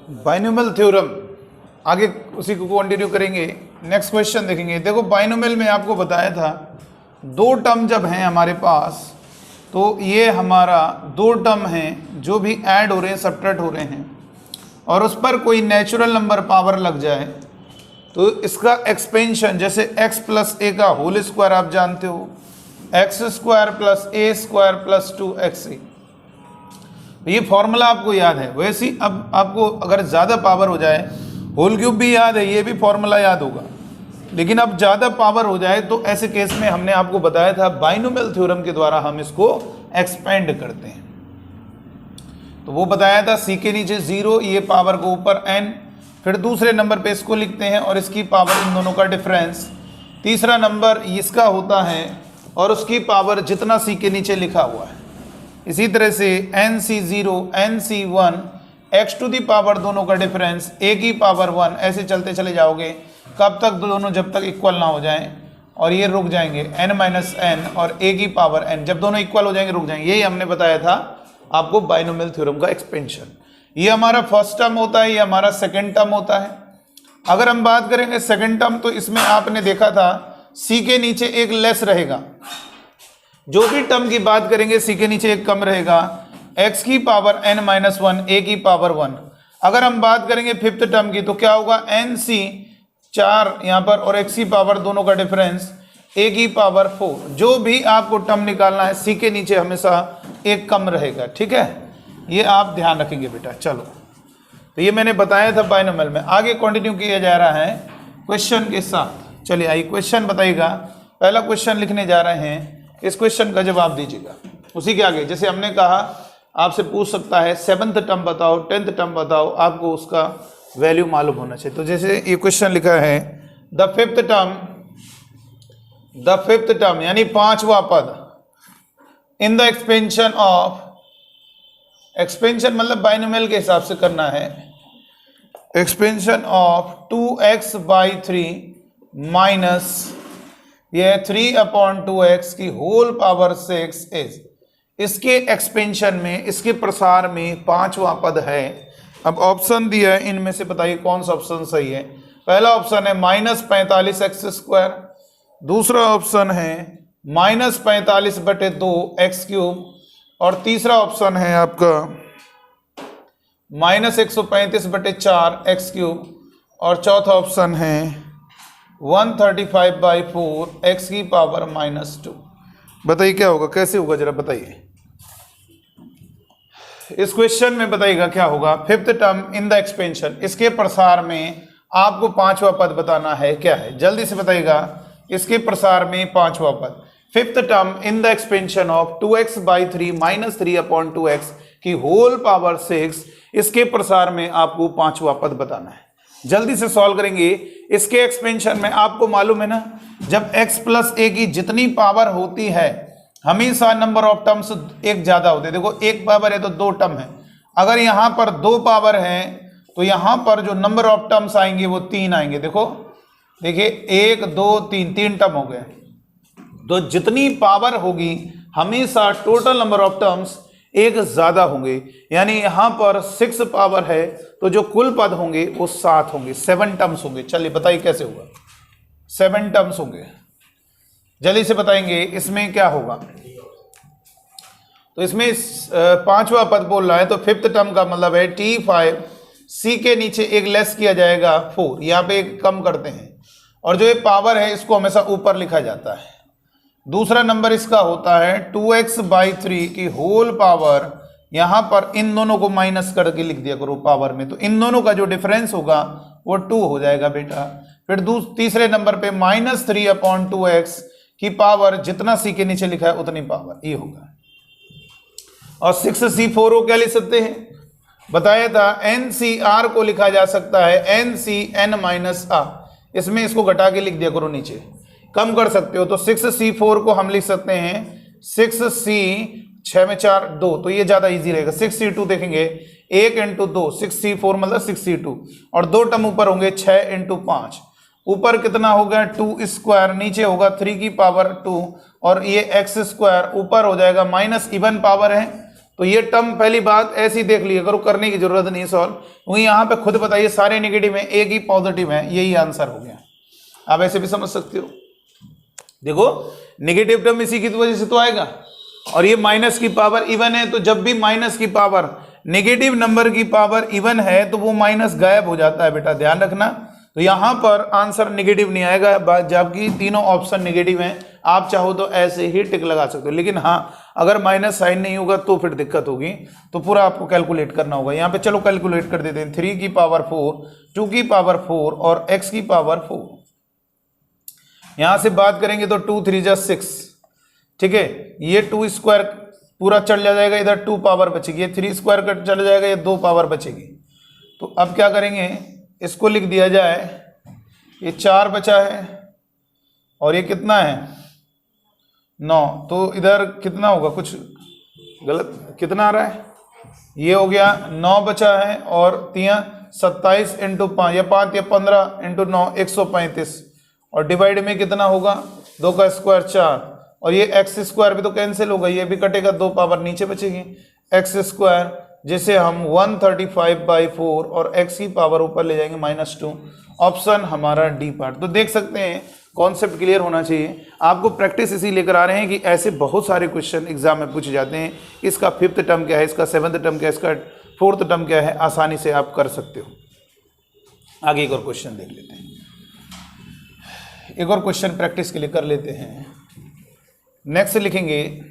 Binomial theorem आगे उसी को कंटिन्यू करेंगे। नेक्स्ट क्वेश्चन देखेंगे। देखो बाइनोमियल में आपको बताया था दो टर्म जब हैं हमारे पास तो ये हमारा दो टर्म हैं जो भी ऐड हो रहे हैं सब्ट्रैक्ट हो रहे हैं और उस पर कोई नेचुरल नंबर पावर लग जाए तो इसका एक्सपेंशन जैसे x प्लस ए का होल स्क्वायर आप जानते हो एक्स स्क्वायर प्लस ए स्क्वायर प्लस 2x ये फॉर्मूला आपको याद है। वैसे ही अब आपको अगर ज़्यादा पावर हो जाए होल क्यूब भी याद है, ये भी फॉर्मूला याद होगा, लेकिन अब ज़्यादा पावर हो जाए तो ऐसे केस में हमने आपको बताया था बाइनोमियल थ्योरम के द्वारा हम इसको एक्सपेंड करते हैं। तो वो बताया था c के नीचे 0 ये पावर को ऊपर n, फिर दूसरे नंबर पे इसको लिखते हैं और इसकी पावर इन दोनों का डिफरेंस, तीसरा नंबर इसका होता है और उसकी पावर जितना c के नीचे लिखा हुआ है। इसी तरह से nc0 nc1 x to the power दोनों का डिफरेंस a की पावर 1, ऐसे चलते चले जाओगे कब तक दोनों जब तक इक्वल ना हो जाएं और ये रुक जाएंगे n माइनस एन और a की पावर n, जब दोनों इक्वल हो जाएंगे रुक जाएंगे। यही हमने बताया था आपको बाइनोमियल थ्योरम का एक्सपेंशन। ये हमारा फर्स्ट टर्म होता है, ये हमारा सेकंड टर्म होता है। अगर हम बात करेंगे सेकंड टर्म तो इसमें आपने देखा था c के नीचे एक लेस रहेगा, जो भी टर्म की बात करेंगे c के नीचे एक कम रहेगा, x की पावर n माइनस 1 a की पावर 1। अगर हम बात करेंगे फिफ्थ टर्म की तो क्या होगा nc 4 यहाँ पर और x की पावर दोनों का डिफरेंस a की पावर 4। जो भी आपको टर्म निकालना है c के नीचे हमेशा एक कम रहेगा, ठीक है, ये आप ध्यान रखेंगे बेटा। चलो तो ये मैंने बताया था बाइनोमियल में। आगे कंटिन्यू किया जा रहा है क्वेश्चन के साथ। चलिए आइए क्वेश्चन बताइएगा। पहला क्वेश्चन लिखने जा रहे हैं, इस क्वेश्चन का जवाब दीजिएगा। उसी के आगे जैसे हमने कहा आपसे पूछ सकता है 7th टर्म बताओ 10th टर्म बताओ, आपको उसका वैल्यू मालूम होना चाहिए। तो जैसे ये क्वेश्चन लिखा है द फिफ्थ टर्म यानी पांचवा पद in the expansion of, expansion मतलब बाइनोमियल के हिसाब से करना है, एक्सपेंशन ऑफ 2x/3 माइनस ये 3/2x की होल पावर 6 इज, इसके एक्सपेंशन में इसके प्रसार में पांचवा पद है। अब ऑप्शन दिया है, इनमें से बताइए कौन सा ऑप्शन सही है। पहला ऑप्शन है -45x², दूसरा ऑप्शन है -45/2x³ और तीसरा ऑप्शन है आपका -135/4x³ और चौथा ऑप्शन है 135/4 x की पावर -2। बताइए क्या होगा, कैसे होगा जरा बताइए। इस क्वेश्चन में बताइएगा क्या होगा। Fifth term in the expansion, इसके प्रसार में आपको पांचवा पद बताना है, क्या है जल्दी से बताइएगा। इसके प्रसार में पांचवा पद, fifth term in the expansion of 2x/3 minus 3/2x की होल पावर 6, इसके प्रसार में आपको पांचवा पद बताना है। जल्दी से सॉल्व करेंगे। इसके एक्सपेंशन में आपको मालूम है ना, जब x प्लस a की जितनी पावर होती है हमेशा नंबर ऑफ टर्म्स एक ज्यादा होते हैं। देखो एक पावर है तो दो टर्म है, अगर यहां पर दो पावर है तो यहां पर जो नंबर ऑफ टर्म्स आएंगे वो 3 आएंगे। देखो देखिए 1 2 3 3 टर्म हो गए। तो जितनी पावर होगी हमेशा टोटल नंबर ऑफ टर्म्स एक ज्यादा होंगे, यानी यहां पर 6 पावर है तो जो कुल पद होंगे वो 7 होंगे, 7 टर्म्स होंगे। चलिए बताइए कैसे होगा। 7 टर्म्स होंगे, जल्दी से बताएंगे इसमें क्या होगा। तो इसमें पांचवा पद बोल रहा है तो फिफ्थ टर्म का मतलब है T5, C के नीचे एक लेस किया जाएगा 4, यहाँ पे एक कम करते हैं और जो ये पावर है इसको हमेशा ऊपर लिखा जाता है। दूसरा नंबर इसका होता है 2x/3 की होल पावर, यहां पर इन दोनों को माइनस करके लिख दिया करो पावर में, तो इन दोनों का जो डिफरेंस होगा वो 2 हो जाएगा बेटा। फिर तीसरे नंबर पे -3/2x की पावर, जितना c के नीचे लिखा है उतनी पावर, ये होगा। और 6c4 को क्या लिख सकते हैं, बताया था ncr को लिखा जा सकता है ncn-r, इसमें इसको घटा के लिख दिया करो, नीचे कम कर सकते हो। तो 6c4 को हम लिख सकते हैं 6c 6 में 4 2, तो ये ज्यादा इजी रहेगा। 6c2 देखेंगे 1 × 2, 6c4 मतलब 6c2 और दो टर्म ऊपर होंगे 6 × 5, ऊपर कितना होगा 2², नीचे होगा 3 की पावर 2 और ये x² ऊपर हो जाएगा माइनस इवन पावर है तो ये टर्म पहली बात ऐसी देख लिया करो, करने की जरूरत नहीं सॉल्व, क्योंकि यहाँ पे खुद बताइए सारे नेगेटिव हैं, एक ही पॉजिटिव है, यही आंसर हो गया। आप ऐसे भी समझ सकते हो। देखो नेगेटिव टर्म इसी की वजह से तो आएगा, और ये माइनस की पावर इवन है, तो जब भी माइनस की पावर, नेगेटिव नंबर की पावर इवन है तो वो माइनस गायब हो जाता है बेटा, ध्यान रखना। तो यहां पर आंसर नेगेटिव नहीं आएगा, जबकि तीनों ऑप्शन नेगेटिव हैं। आप चाहो तो ऐसे ही टिक लगा सकते हो, लेकिन हाँ अगर माइनस साइन नहीं होगा तो फिर दिक्कत होगी, तो पूरा आपको कैलकुलेट करना होगा। यहाँ पे चलो कैलकुलेट कर देते हैं। 3 की पावर 4, 2 की पावर 4 और x की पावर 4। यहां से बात करेंगे तो 2 3 जा 6, ठीक है। ये 2 स्क्वायर पूरा चल जाएगा, इधर 2 पावर बचेगी, ये 3 स्क्वायर कट चल जाएगा, ये 2 पावर बचेगी। तो अब क्या करेंगे, इसको लिख दिया जाए, ये 4 बचा है और ये कितना है 9, तो इधर कितना होगा, कुछ गलत कितना आ रहा है, ये हो गया 9 बचा है, और 3 27 इंटू 5 या 5 या 15 इंटू 9 135, और डिवाइड में कितना होगा 2 का स्क्वायर 4, और ये एक्स स्क्वायर भी तो कैंसिल होगा, ये भी कटेगा, 2 पावर नीचे बचेगी, एक्स स्क्वायर जिसे हम 135/4 और x की पावर ऊपर ले जाएंगे -2। ऑप्शन हमारा डी पार्ट। तो देख सकते हैं कॉन्सेप्ट क्लियर होना चाहिए। आपको प्रैक्टिस इसी लेकर आ रहे हैं कि ऐसे बहुत सारे क्वेश्चन एग्जाम में पूछे जाते हैं। इसका 5th टर्म क्या है, इसका 7th टर्म क्या है, इसका 4th टर्म क्या है, आसानी से आप कर सकते हो। आगे एक और क्वेश्चन देख लेते हैं, एक और क्वेश्चन प्रैक्टिस के लिए कर लेते हैं। नेक्स्ट लिखेंगे,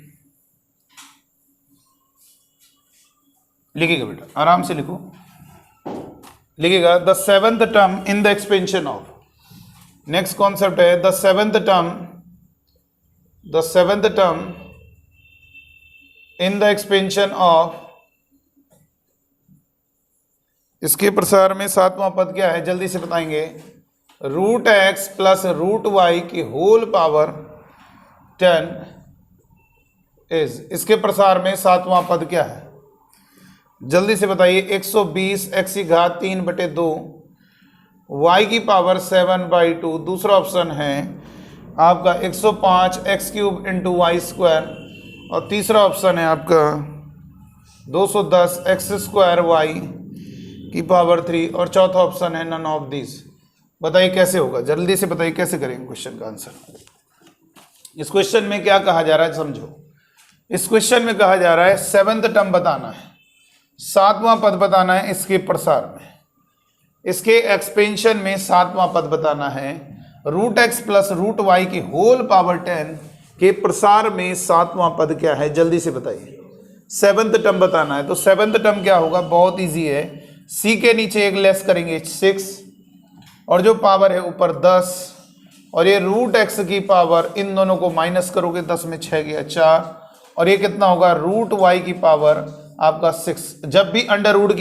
लिखिएगा बेटा आराम से लिखो, लिखिएगा the 7th term in the expansion of. Next concept है the 7th term in the expansion of. इसके प्रसार में 7वां पद क्या है, जल्दी से बताएंगे। √x प्लस √y की होल पावर 10 इज। इसके प्रसार में 7वां पद क्या है, जल्दी से बताइए। 120 x की घात 3/2 y की पावर 7/2। दूसरा ऑप्शन है आपका 105 x³ इंटू वाई स्क्वायर, और तीसरा ऑप्शन है आपका 210 x² y की पावर 3, और चौथा ऑप्शन है नन ऑफ दिस। बताइए कैसे होगा, जल्दी से बताइए कैसे करेंगे क्वेश्चन का आंसर। इस क्वेश्चन में क्या कहा जा रहा है समझो। इस क्वेश्चन में कहा जा रहा है 7th टर्म बताना है, 7वां पद बताना है इसके प्रसार में, इसके एक्सपेंशन में 7वां पद बताना है। √x प्लस √y की होल पावर 10 के प्रसार में 7वां पद क्या है, जल्दी से बताइए। 7th टर्म बताना है, तो 7th टर्म क्या होगा, बहुत इजी है। c के नीचे एक लेस करेंगे 6, और जो पावर है ऊपर 10, और ये √x की पावर, इन दोनों को माइनस करोगे 10 में 6 गया 4, और ये कितना होगा √y की पावर आपका 6। जब भी अंडर रूट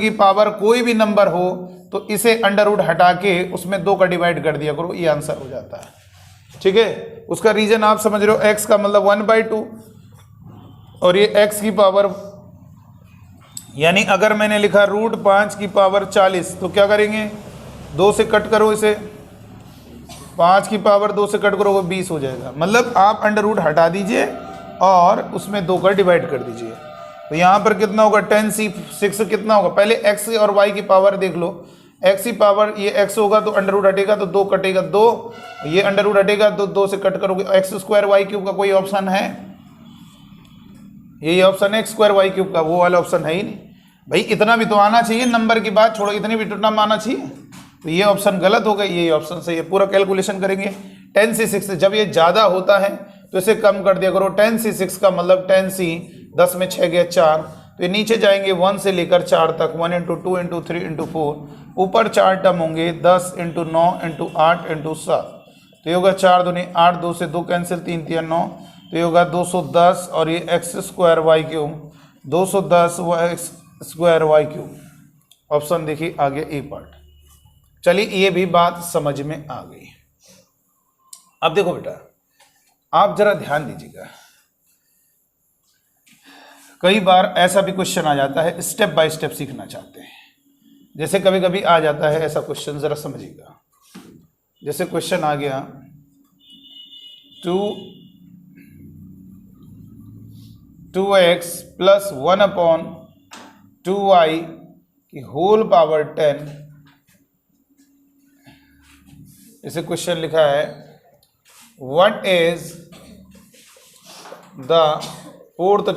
की पावर कोई भी नंबर हो तो इसे अंडर रूट हटा के उसमें 2 का डिवाइड कर दिया करो, ये आंसर हो जाता है। ठीक है, उसका रीजन आप समझ रहे हो, x का मतलब 1/2, और ये x की पावर, यानी अगर मैंने लिखा √5 की पावर 40 तो क्या करेंगे, 2 से कट करो इसे, 5 की पावर 2 से कट करोगे 20 हो जाएगा। मतलब आप अंडर रूट हटा दीजिए और उसमें 2 का डिवाइड कर दीजिए। तो यहाँ पर कितना होगा 10c6 कितना होगा, पहले x और y की पावर देख लो। x की पावर ये x होगा तो अंडर रूट हटेगा तो 2 कटेगा 2, ये अंडर रूट हटेगा तो 2 से कट करोगे। x² y³ का कोई ऑप्शन है, यही ऑप्शन है x² y³ का, वो वाला ऑप्शन है ही नहीं। भाई इतना भी तो आना चाहिए, नंबर की बात छोड़ो, इतनी भी टर्म आना चाहिए। तो ये ऑप्शन गलत हो गया, ये ऑप्शन सही है। पूरा कैलकुलेशन करेंगे 10c6, जब ये ज़्यादा होता है तो इसे कम कर दिया करो। 10c6 का मतलब 10c, 10 में 6 गया 4, तो ये नीचे जाएंगे 1 से लेकर 4 तक, 1 × 2 × 3 × 4, ऊपर 4 टर्म होंगे 10 × 9 × 8 × 7, तो ये होगा 4 दूनी 8, 2 से 2 कैंसिल, 3 × 9, तो ये होगा 210, और ये x² y³ 210 x² y³। Option देखिए आगे ए पार्ट। चलिए ये भी बात समझ में आ गई। अब देखो बेटा, आप जरा ध्यान दीजिएगा, कई बार ऐसा भी क्वेश्चन आ जाता है, स्टेप बाय स्टेप सीखना चाहते हैं। जैसे कभी कभी आ जाता है ऐसा क्वेश्चन, जरा समझिएगा। जैसे क्वेश्चन आ गया 2 2x प्लस 1/2y की होल पावर 10। इसे क्वेश्चन लिखा है what is the fourth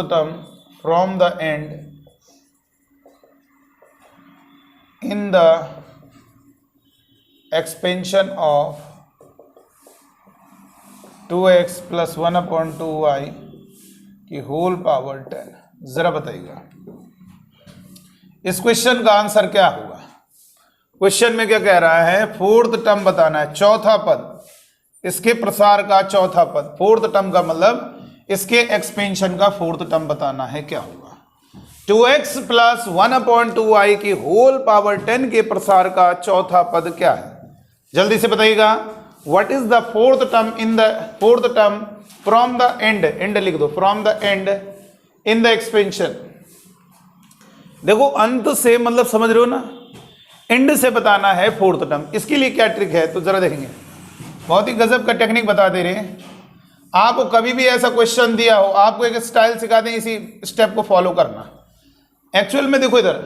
term from the and in the expansion of 2x plus 1/2y की होल पावर 10। जरा बताइएगा इस क्वेश्चन का आंसर क्या होगा। क्वेश्चन में क्या कह रहा है, फोर्थ टर्म बताना है, चौथा पद, इसके प्रसार का चौथा पद। फोर्थ टर्म का मतलब इसके एक्सपेंशन का फोर्थ टर्म बताना है, क्या होगा। 2x प्लस 1/2y की होल पावर 10 के प्रसार का चौथा पद क्या है, जल्दी से बताइएगा। What is the fourth term from the and लिख दो, from the and in the expansion. देखो अंत से मतलब समझ रहे हो ना, एंड से बताना है फोर्थ टर्म। इसके लिए क्या ट्रिक है तो जरा देखेंगे, बहुत ही गजब का टेक्निक बता दे रहे हैं। आपको कभी भी ऐसा क्वेश्चन दिया हो, आपको एक स्टाइल सिखा दें, इसी स्टेप को फॉलो करना। एक्चुअल में देखो इधर,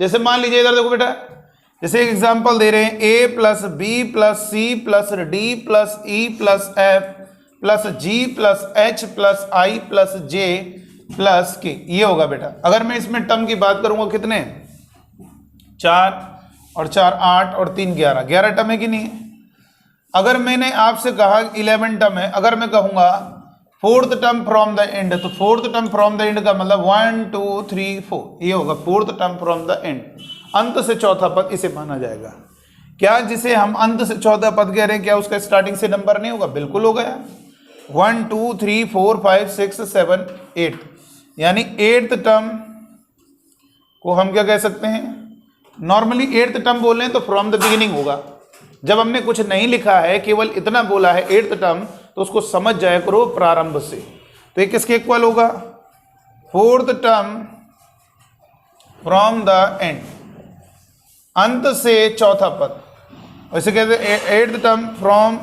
जैसे मान लीजिए इधर देखो बेटा, जैसे एक एग्जांपल दे रहे हैं a plus B plus C plus D plus E plus F plus G plus H plus I plus J plus K, ये होगा बेटा। अगर मैं इसमें टर्म की बात करूंगा, कितने, 4 और 4 8 और 3 11 टर्म है कि नहीं है। अगर मैंने आपसे कहा 11 टर्म है, अगर मैं कहूंगा fourth term from the end, तो fourth term from the end का मतलब 1 2 3 4, ये होगा fourth term from the end. अंत से चौथा पद इसे माना जाएगा। क्या जिसे हम अंत से चौथा पद कह रहे हैं, क्या उसका स्टार्टिंग से नंबर नहीं होगा? बिल्कुल हो गया। 1 2 3 4 5 6 7 8, यानी 8th टर्म को हम क्या कह सकते हैं, नॉर्मली 8th टर्म बोल रहे हैं तो फ्रॉम द बिगिनिंग होगा। जब हमने कुछ नहीं लिखा है, केवल इतना बोला है 8th टर्म, तो उसको समझ जाया करो प्रारंभ से। तो ये किसके इक्वल होगा, fourth term from the end, अंत से चौथा पद। वैसे कहते हैं 8th term from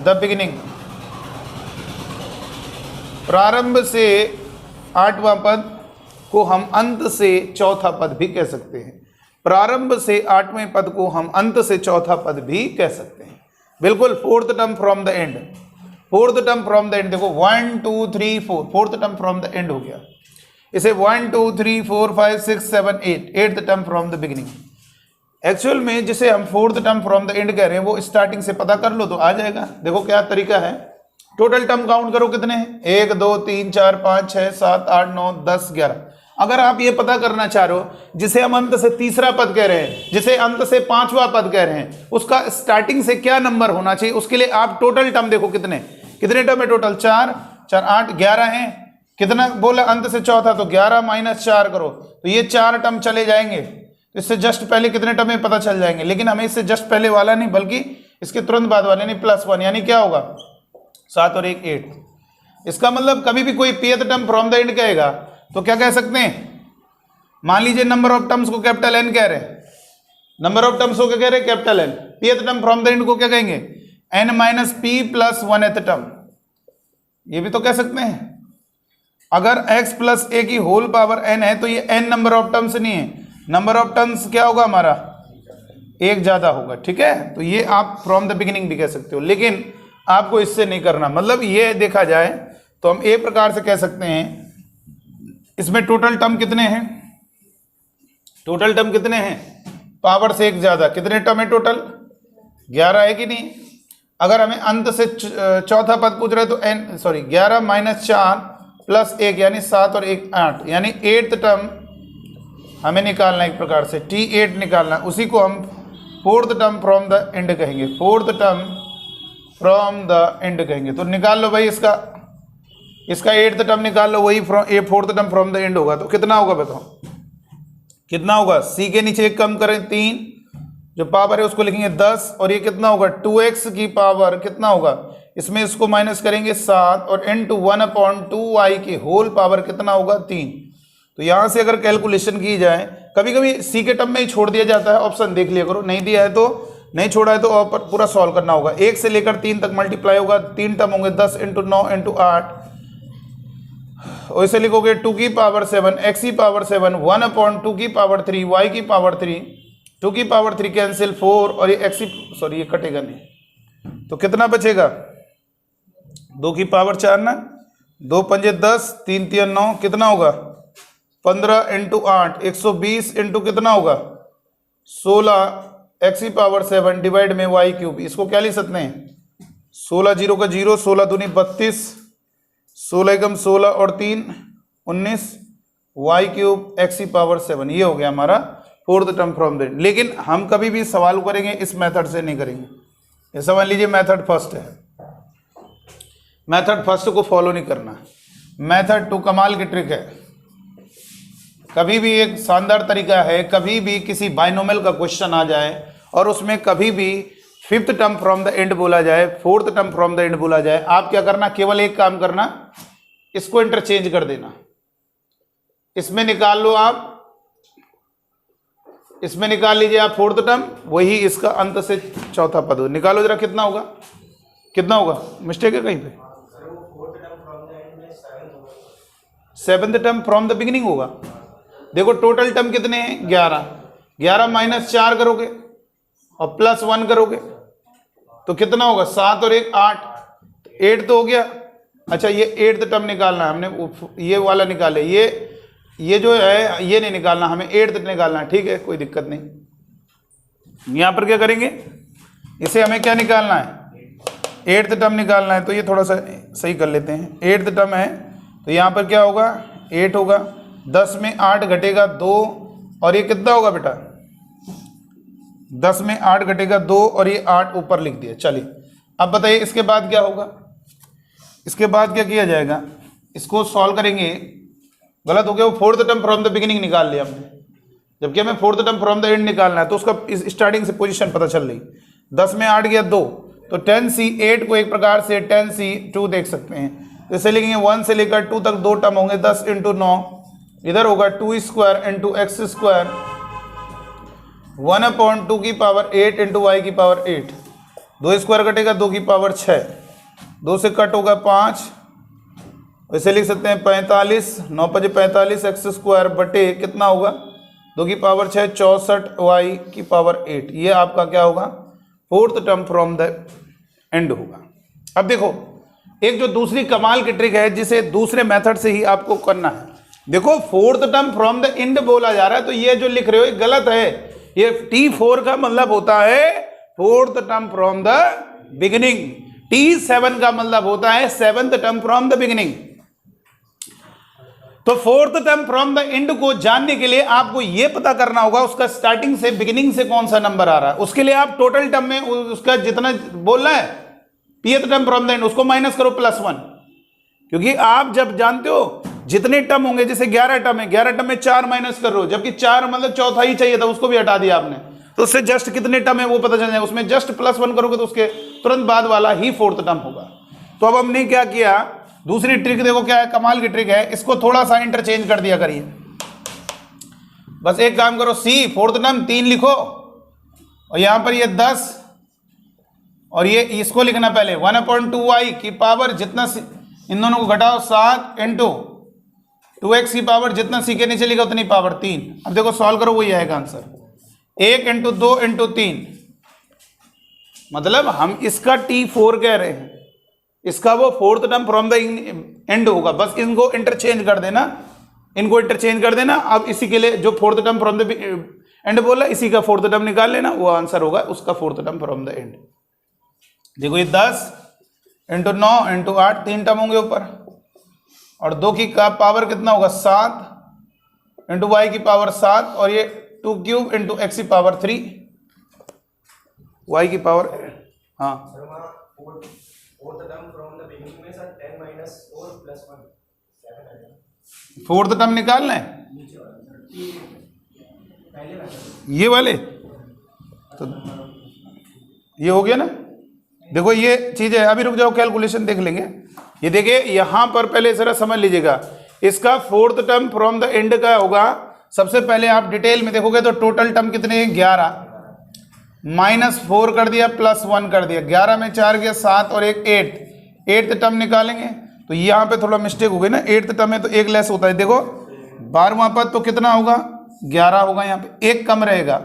the beginning, प्रारंभ से 8वां पद को हम अंत से चौथा पद भी कह सकते हैं। प्रारंभ से 8वें पद को हम अंत से चौथा पद भी कह सकते हैं। बिल्कुल, fourth term from the and, fourth term from the and. देखो 1 2 3 4, fourth term from the and हो गया। इसे 1 2 3 4 5 6 7 8, 8th term from the beginning. Actual में जिसे हम fourth term from the and कह रहे हैं, वो स्टार्टिंग से पता कर लो तो आ जाएगा। देखो क्या तरीका है, टोटल टर्म काउंट करो कितने हैं, 1 2 3 4 5 6 7 8 9 10 11। अगर आप ये पता करना चाह रहे हो, जिसे हम अंत से तीसरा पद कह रहे हैं, जिसे अंत से 5वां पद कह रहे हैं, उसका स्टार्टिंग से क्या नंबर होना चाहिए, उसके लिए आप टोटल टर्म देखो कितने टर्म है टोटल, 4 4 8 11 हैं। कितना बोला अंत से चौथा, तो 11 - 4 करो तो ये 4 टर्म चले जाएंगे। इससे जस्ट पहले कितने टर्म है पता चल जाएंगे, लेकिन हमें इससे जस्ट पहले वाला नहीं, बल्कि इसके तुरंत बाद वाले नहीं, +1, यानी क्या होगा 7 और 1 8। इसका मतलब कभी भी कोई pth term from the and कहेगा तो क्या कह सकते हैं, मान लीजिए नंबर ऑफ टर्म्स को कैपिटल N कह रहे हैं, नंबर ऑफ टर्म्स को क्या कह रहे हैं, capital N। pth term from the end को क्या कहेंगे, n - p + 1th टर्म, ये भी तो कह सकते हैं। अगर x + a की होल पावर n है तो ये n नंबर ऑफ टर्म्स नहीं है, नंबर ऑफ टर्म्स क्या होगा हमारा, एक ज्यादा होगा। ठीक है, तो ये आप फ्रॉम द बिगिनिंग भी कह सकते हो, लेकिन आपको इससे नहीं करना। मतलब ये देखा जाए तो हम एक प्रकार से कह सकते हैं, इसमें टोटल टर्म कितने हैं, टोटल टर्म कितने हैं, पावर से एक ज्यादा। कितने टर्म है टोटल, 11 है कि नहीं। अगर हमें अंत से चौथा पद पूछ रहे तो 11 - 4 + 1 यानी 7 और 1 8, यानी 8th टर्म हमें निकालना एक प्रकार से, T8 निकालना। उसी को हम fourth term from the end कहेंगे, fourth term from the end कहेंगे। तो निकाल लो भाई इसका 8th टर्म निकाल लो, वही fourth term from the and होगा। तो कितना होगा बताओ, कितना होगा, c के नीचे एक कम करें 3, जो पावर है उसको लिखेंगे 10, और ये कितना होगा 2x की पावर कितना होगा, इसमें इसको माइनस करेंगे 7, और into 1/2y की होल पावर कितना होगा 3। तो यहां से अगर कैलकुलेशन की जाए, कभी कभी c के टर्म में ही छोड़ दिया जाता है, ऑप्शन देख लिया करो, नहीं दिया है तो नहीं छोड़ा है तो और पूरा सॉल्व करना होगा। 1 से लेकर 3 तक मल्टीप्लाई होगा, 3 टर्म होंगे 10 × 9 × 8, वैसे लिखोगे 2 की पावर 7 x की पावर 7 1/2 की पावर 3 y की पावर 3, 2 की पावर 3 कैंसिल 4 और ये x सॉरी ये कटेगा नहीं, तो कितना बचेगा 2 की पावर 4 ना, 2 पंजे 10, 3 3 9, कितना होगा 15 × 8 120 इंटू कितना होगा 16 x की पावर 7 डिवाइड में y क्यूब। इसको क्या लिख सकते हैं 16 0 का 0, 16 दूनी 32, 16 एकम 16 और 3 19 y क्यूब x की पावर 7। ये हो गया हमारा फोर्थ टर्म फ्रॉम द। लेकिन हम कभी भी सवाल करेंगे इस मेथड से नहीं करेंगे। ये समझ लीजिए मेथड फर्स्ट है, मेथड फर्स्ट को फॉलो नहीं करना। मेथड टू कमाल की ट्रिक है, कभी भी एक शानदार तरीका है। कभी भी किसी बाइनोमियल का क्वेश्चन आ जाए और उसमें कभी भी fifth term from the and बोला जाए, fourth term from the and बोला जाए, आप क्या करना, केवल एक काम करना, इसको इंटरचेंज कर देना। इसमें निकाल लो आप, इसमें निकाल लीजिए आप फोर्थ टर्म, वही इसका अंत से चौथा पद हो। निकालो जरा, कितना होगा, कितना होगा, मिस्टेक है कहीं पे, seventh term from the beginning होगा। देखो टोटल टर्म कितने हैं 11, 11 माइनस 4 करोगे और प्लस 1 करोगे तो कितना होगा 7 और 1 8, 8 तो हो गया। अच्छा ये 8th टर्म निकालना है हमने, ये वाला निकाले, ये जो है ये नहीं निकालना, हमें 8th निकालना है, ठीक है कोई दिक्कत नहीं। यहां पर क्या करेंगे, इसे हमें क्या निकालना है 8th टर्म निकालना है, तो ये थोड़ा सा सही कर लेते हैं। 8th टर्म है तो यहां पर क्या होगा 8 होगा, 10 में 8 घटेगा 2 और ये कितना होगा बेटा 10 में 8 घटेगा 2 और ये 8 ऊपर लिख दिया। चलिए अब बताइए इसके बाद क्या होगा, इसके बाद क्या किया जाएगा, इसको सॉल्व करेंगे। गलत हो गया, वो fourth term from the beginning निकाल लिया हमने, जबकि हमें fourth term from the and निकालना है, तो उसका स्टार्टिंग से पोजीशन पता चल रही। 10 में 8 गया 2, तो 10c 8 को एक प्रकार से 10c 2 देख सकते हैं। जैसे लिखेंगे 1 से लेकर 2 तक 2 टर्म होंगे, 10 × 9, इधर होगा 2 स्क्वायर इंटू एक्स स्क्वायर 1/2 की पावर 8 इंटू वाई की पावर 8, 2 स्क्वायर कटेगा 2 की पावर 6, 2 से कट होगा 5, वैसे लिख सकते हैं 45, 9 × 5 45 एक्स स्क्वायर बटे कितना होगा 2 की पावर 6 64 वाई की पावर 8। ये आपका क्या होगा fourth term from the and होगा। अब देखो एक जो दूसरी कमाल की ट्रिक है जिसे दूसरे मेथड से ही आपको करना है। देखो fourth term from the and बोला जा रहा है, तो ये जो लिख रहे हो ये गलत है। ये T4 का मतलब होता है fourth term from the beginning, T7 का मतलब होता है seventh term from the beginning. तो fourth term from the end को जानने के लिए आपको यह पता करना होगा उसका स्टार्टिंग से बिगिनिंग से कौन सा नंबर आ रहा है। उसके लिए आप टोटल टर्म में उसका जितना बोलना है pth term from the and उसको माइनस करो +1, क्योंकि आप जब जानते हो जितने टर्म होंगे, जैसे 11 टर्म है, 11 टर्म में 4 माइनस कर रहे हो, जबकि 4 मतलब चौथा ही चाहिए था, उसको भी हटा दिया आपने, तो उससे जस्ट कितने टर्म है वो पता चल जाएगा। उसमें जस्ट +1 करोगे तो उसके तुरंत बाद वाला ही फोर्थ टर्म होगा। तो अब हमने क्या किया, दूसरी ट्रिक देखो क्या है, कमाल की ट्रिक है, इसको थोड़ा सा इंटरचेंज कर दिया करिए। बस एक काम करो, C फोर्थ टर्म 3 लिखो और यहां पर ये 10 और ये इसको लिखना पहले 1/2y की पावर जितना इन दोनों को घटाओ 7 इंटू 2x की पावर जितना C के नीचे लिखा उतनी पावर 3। अब देखो सॉल्व करो वही आएगा आंसर, 1 × 2 × 3, मतलब हम इसका T4 कह रहे हैं, इसका वो fourth term from the and होगा। बस इनको इंटरचेंज कर देना, इनको इंटरचेंज कर देना। अब इसी के लिए जो fourth term from the and बोला इसी का फोर्थ टर्म निकाल लेना, वो आंसर होगा उसका fourth term from the and. देखो ये 10 × 9 × 8 3 टर्म होंगे ऊपर, और 2 की का पावर कितना होगा 7 इंटू वाई की पावर 7 और ये 2³ इंटू एक्स की पावर 3 वाई की पावर, हाँ फोर्थ टर्म निकालना है ये वाले, तो ये हो गया ना। देखो ये चीजें अभी रुक जाओ, कैलकुलेशन देख लेंगे। ये देखिए यहां पर पहले जरा समझ लीजिएगा, इसका fourth term from the end का होगा। सबसे पहले आप डिटेल में देखोगे तो टोटल टर्म कितने हैं 11, -4 कर दिया +1 कर दिया, 11 में 4 गया 7 और एक 8th टर्म निकालेंगे तो यहाँ पे थोड़ा मिस्टेक हो गई ना, 8th टर्म है तो एक लेस होता है। देखो 12वां पद तो कितना होगा 11 होगा, यहाँ पे एक कम रहेगा,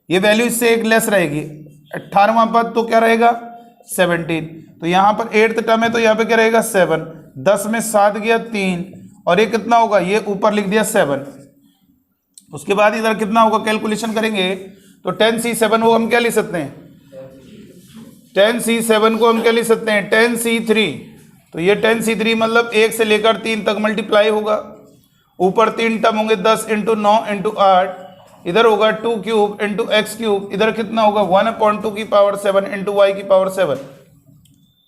ये वैल्यू इससे एक लेस रहेगी। 18वां पद तो क्या रहेगा 17, तो यहाँ पर 8th टर्म है तो यहाँ पे क्या रहेगा 7, 10 में 7 गया 3 और ये कितना होगा, ये ऊपर लिख दिया 7। उसके बाद इधर कितना होगा, कैलकुलेशन करेंगे तो 10C7 वो हम क्या लिख सकते हैं, 10C7 को हम क्या लिख सकते हैं 10C3, तो ये 10C3 मतलब 1 से लेकर 3 तक मल्टीप्लाई होगा, ऊपर 3 टर्म होंगे 10 × 9 × 8, इधर होगा 2 क्यूब × x क्यूब, इधर कितना होगा 1/2 की पावर 7 × y की पावर 7,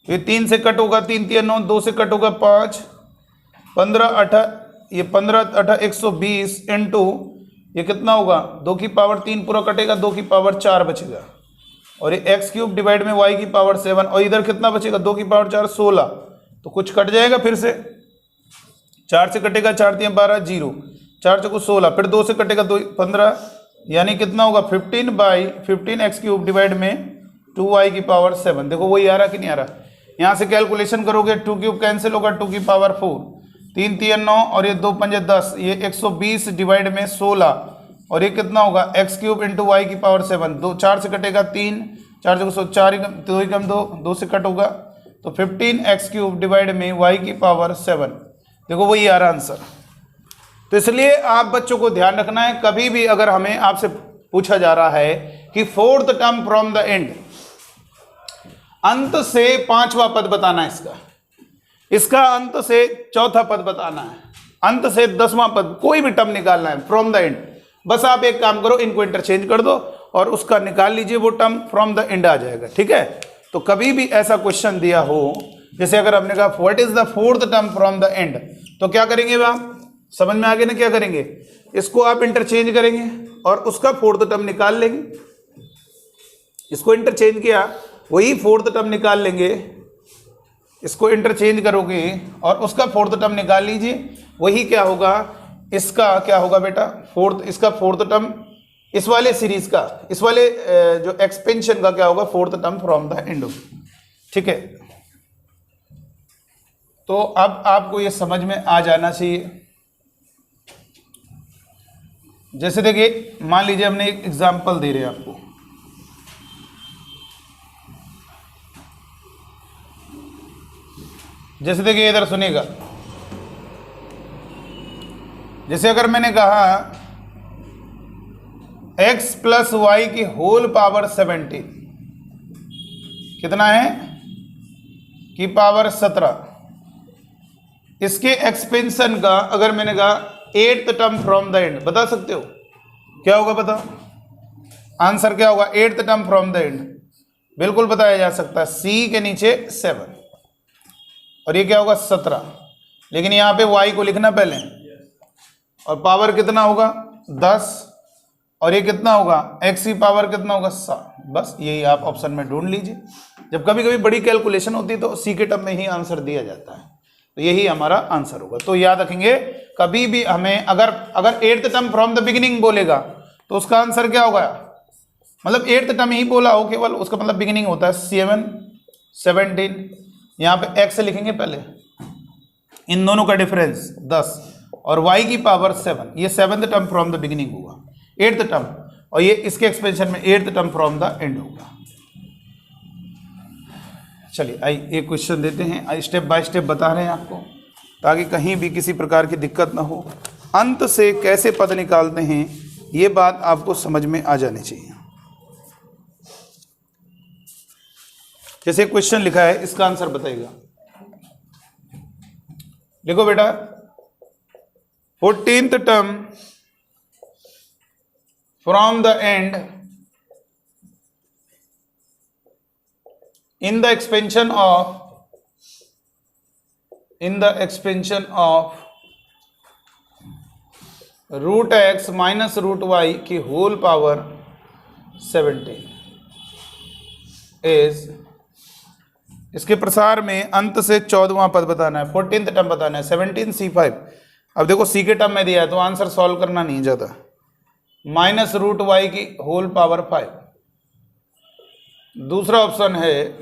ये 3 से कट होगा 3 3 9, 2 से कट होगा 5, 15 8 ये 15 8 120 इंटू ये कितना होगा 2 की पावर 3 पूरा कटेगा 2 की पावर 4 बचेगा, और ये एक्स क्यूब डिवाइड में y की पावर 7 और इधर कितना बचेगा 2 की पावर 4 16, तो कुछ कट जाएगा फिर से 4 से कटेगा 4 3 12 0, 4 चौको 16, फिर 2 से कटेगा 2 15, यानी कितना होगा 15/15 एक्स क्यूब डिवाइड में 2y की पावर 7। देखो वही आ रहा कि नहीं आ रहा, यहाँ से कैलकुलेशन करोगे 2 क्यूब कैंसिल होगा 2 की पावर 4, 3 3 9 और ये 2 5 10, ये 120 डिवाइड में 16 और ये कितना होगा एक्स क्यूब इंटू वाई की पावर 7, 2 4 से कटेगा 3, 4 चौको 4 2 ही कम 2, 2 से कट होगा तो 15 एक्स क्यूब डिवाइड में वाई की पावर 7। देखो वही आ रहा आंसर। तो इसलिए आप बच्चों को ध्यान रखना है, कभी भी अगर हमें आपसे पूछा जा रहा है कि 4th term from the end, अंत से 5वां पद बताना है इसका अंत से 4था पद बताना है, अंत से 10वां पद, कोई भी टर्म निकालना है फ्रॉम द एंड, बस आप एक काम करो इनको इंटरचेंज कर दो और उसका निकाल लीजिए, वो टर्म फ्रॉम द एंड आ जाएगा। ठीक है, तो कभी भी ऐसा क्वेश्चन दिया हो, जैसे अगर हमने कहा what is the 4th term from the end, तो क्या करेंगे आप समझ में आगे ना, क्या करेंगे इसको आप इंटरचेंज करेंगे और उसका 4th टर्म निकाल लेंगे, इसको इंटरचेंज किया वही 4th टर्म निकाल लेंगे, इसको इंटरचेंज करोगे और उसका 4th टर्म निकाल लीजिए, वही क्या होगा इसका क्या होगा बेटा इसका 4th टर्म, इस वाले सीरीज का, इस वाले जो एक्सपेंशन का क्या होगा 4th term from the and. ठीक है, तो अब आपको ये समझ में आ जाना चाहिए। जैसे देखिए मान लीजिए हमने एक एग्जांपल दे रहे हैं आपको, जैसे देखिए इधर सुनिएगा, जैसे अगर मैंने कहा x + y की होल पावर 17 कितना है की पावर 17, इसके एक्सपेंशन का अगर मैंने कहा 8th term from the and, बता सकते हो क्या होगा, बताओ आंसर क्या होगा 8th term from the and, बिल्कुल बताया जा सकता है, c के नीचे 7 और ये क्या होगा 17, लेकिन यहाँ पे y को लिखना पहले, और पावर कितना होगा 10 और ये कितना होगा x की पावर कितना होगा 7, बस यही आप ऑप्शन में ढूंढ लीजिए। जब कभी कभी बड़ी कैलकुलेशन होती है तो c के टर्म में ही आंसर दिया जाता है, तो यही हमारा आंसर होगा। तो याद रखेंगे कभी भी हमें अगर 8th term from the beginning बोलेगा तो उसका आंसर क्या होगा, मतलब 8th टर्म ही बोला हो केवल, उसका मतलब बिगिनिंग होता है 7 17, यहाँ पे x लिखेंगे पहले, इन दोनों का डिफरेंस 10 और y की पावर 7, ये 7th term from the beginning होगा 8th टर्म, और ये इसके एक्सपेंशन में 8th term from the and होगा। चलिए आइए एक क्वेश्चन देते हैं, स्टेप बाय स्टेप बता रहे हैं आपको ताकि कहीं भी किसी प्रकार की दिक्कत ना हो। अंत से कैसे पद निकालते हैं ये बात आपको समझ में आ जानी चाहिए। जैसे क्वेश्चन लिखा है इसका आंसर बताइएगा, लिखो बेटा 14th term from the and in the expansion of root x minus root y की होल पावर 17 is, इसके प्रसार में अंत से 14वां पद बताना है, 14th टर्म बताना है, 17c5। अब देखो c के टर्म में दिया है तो आंसर सॉल्व करना नहीं ज़्यादा, माइनस रूट y की होल पावर 5 दूसरा ऑप्शन है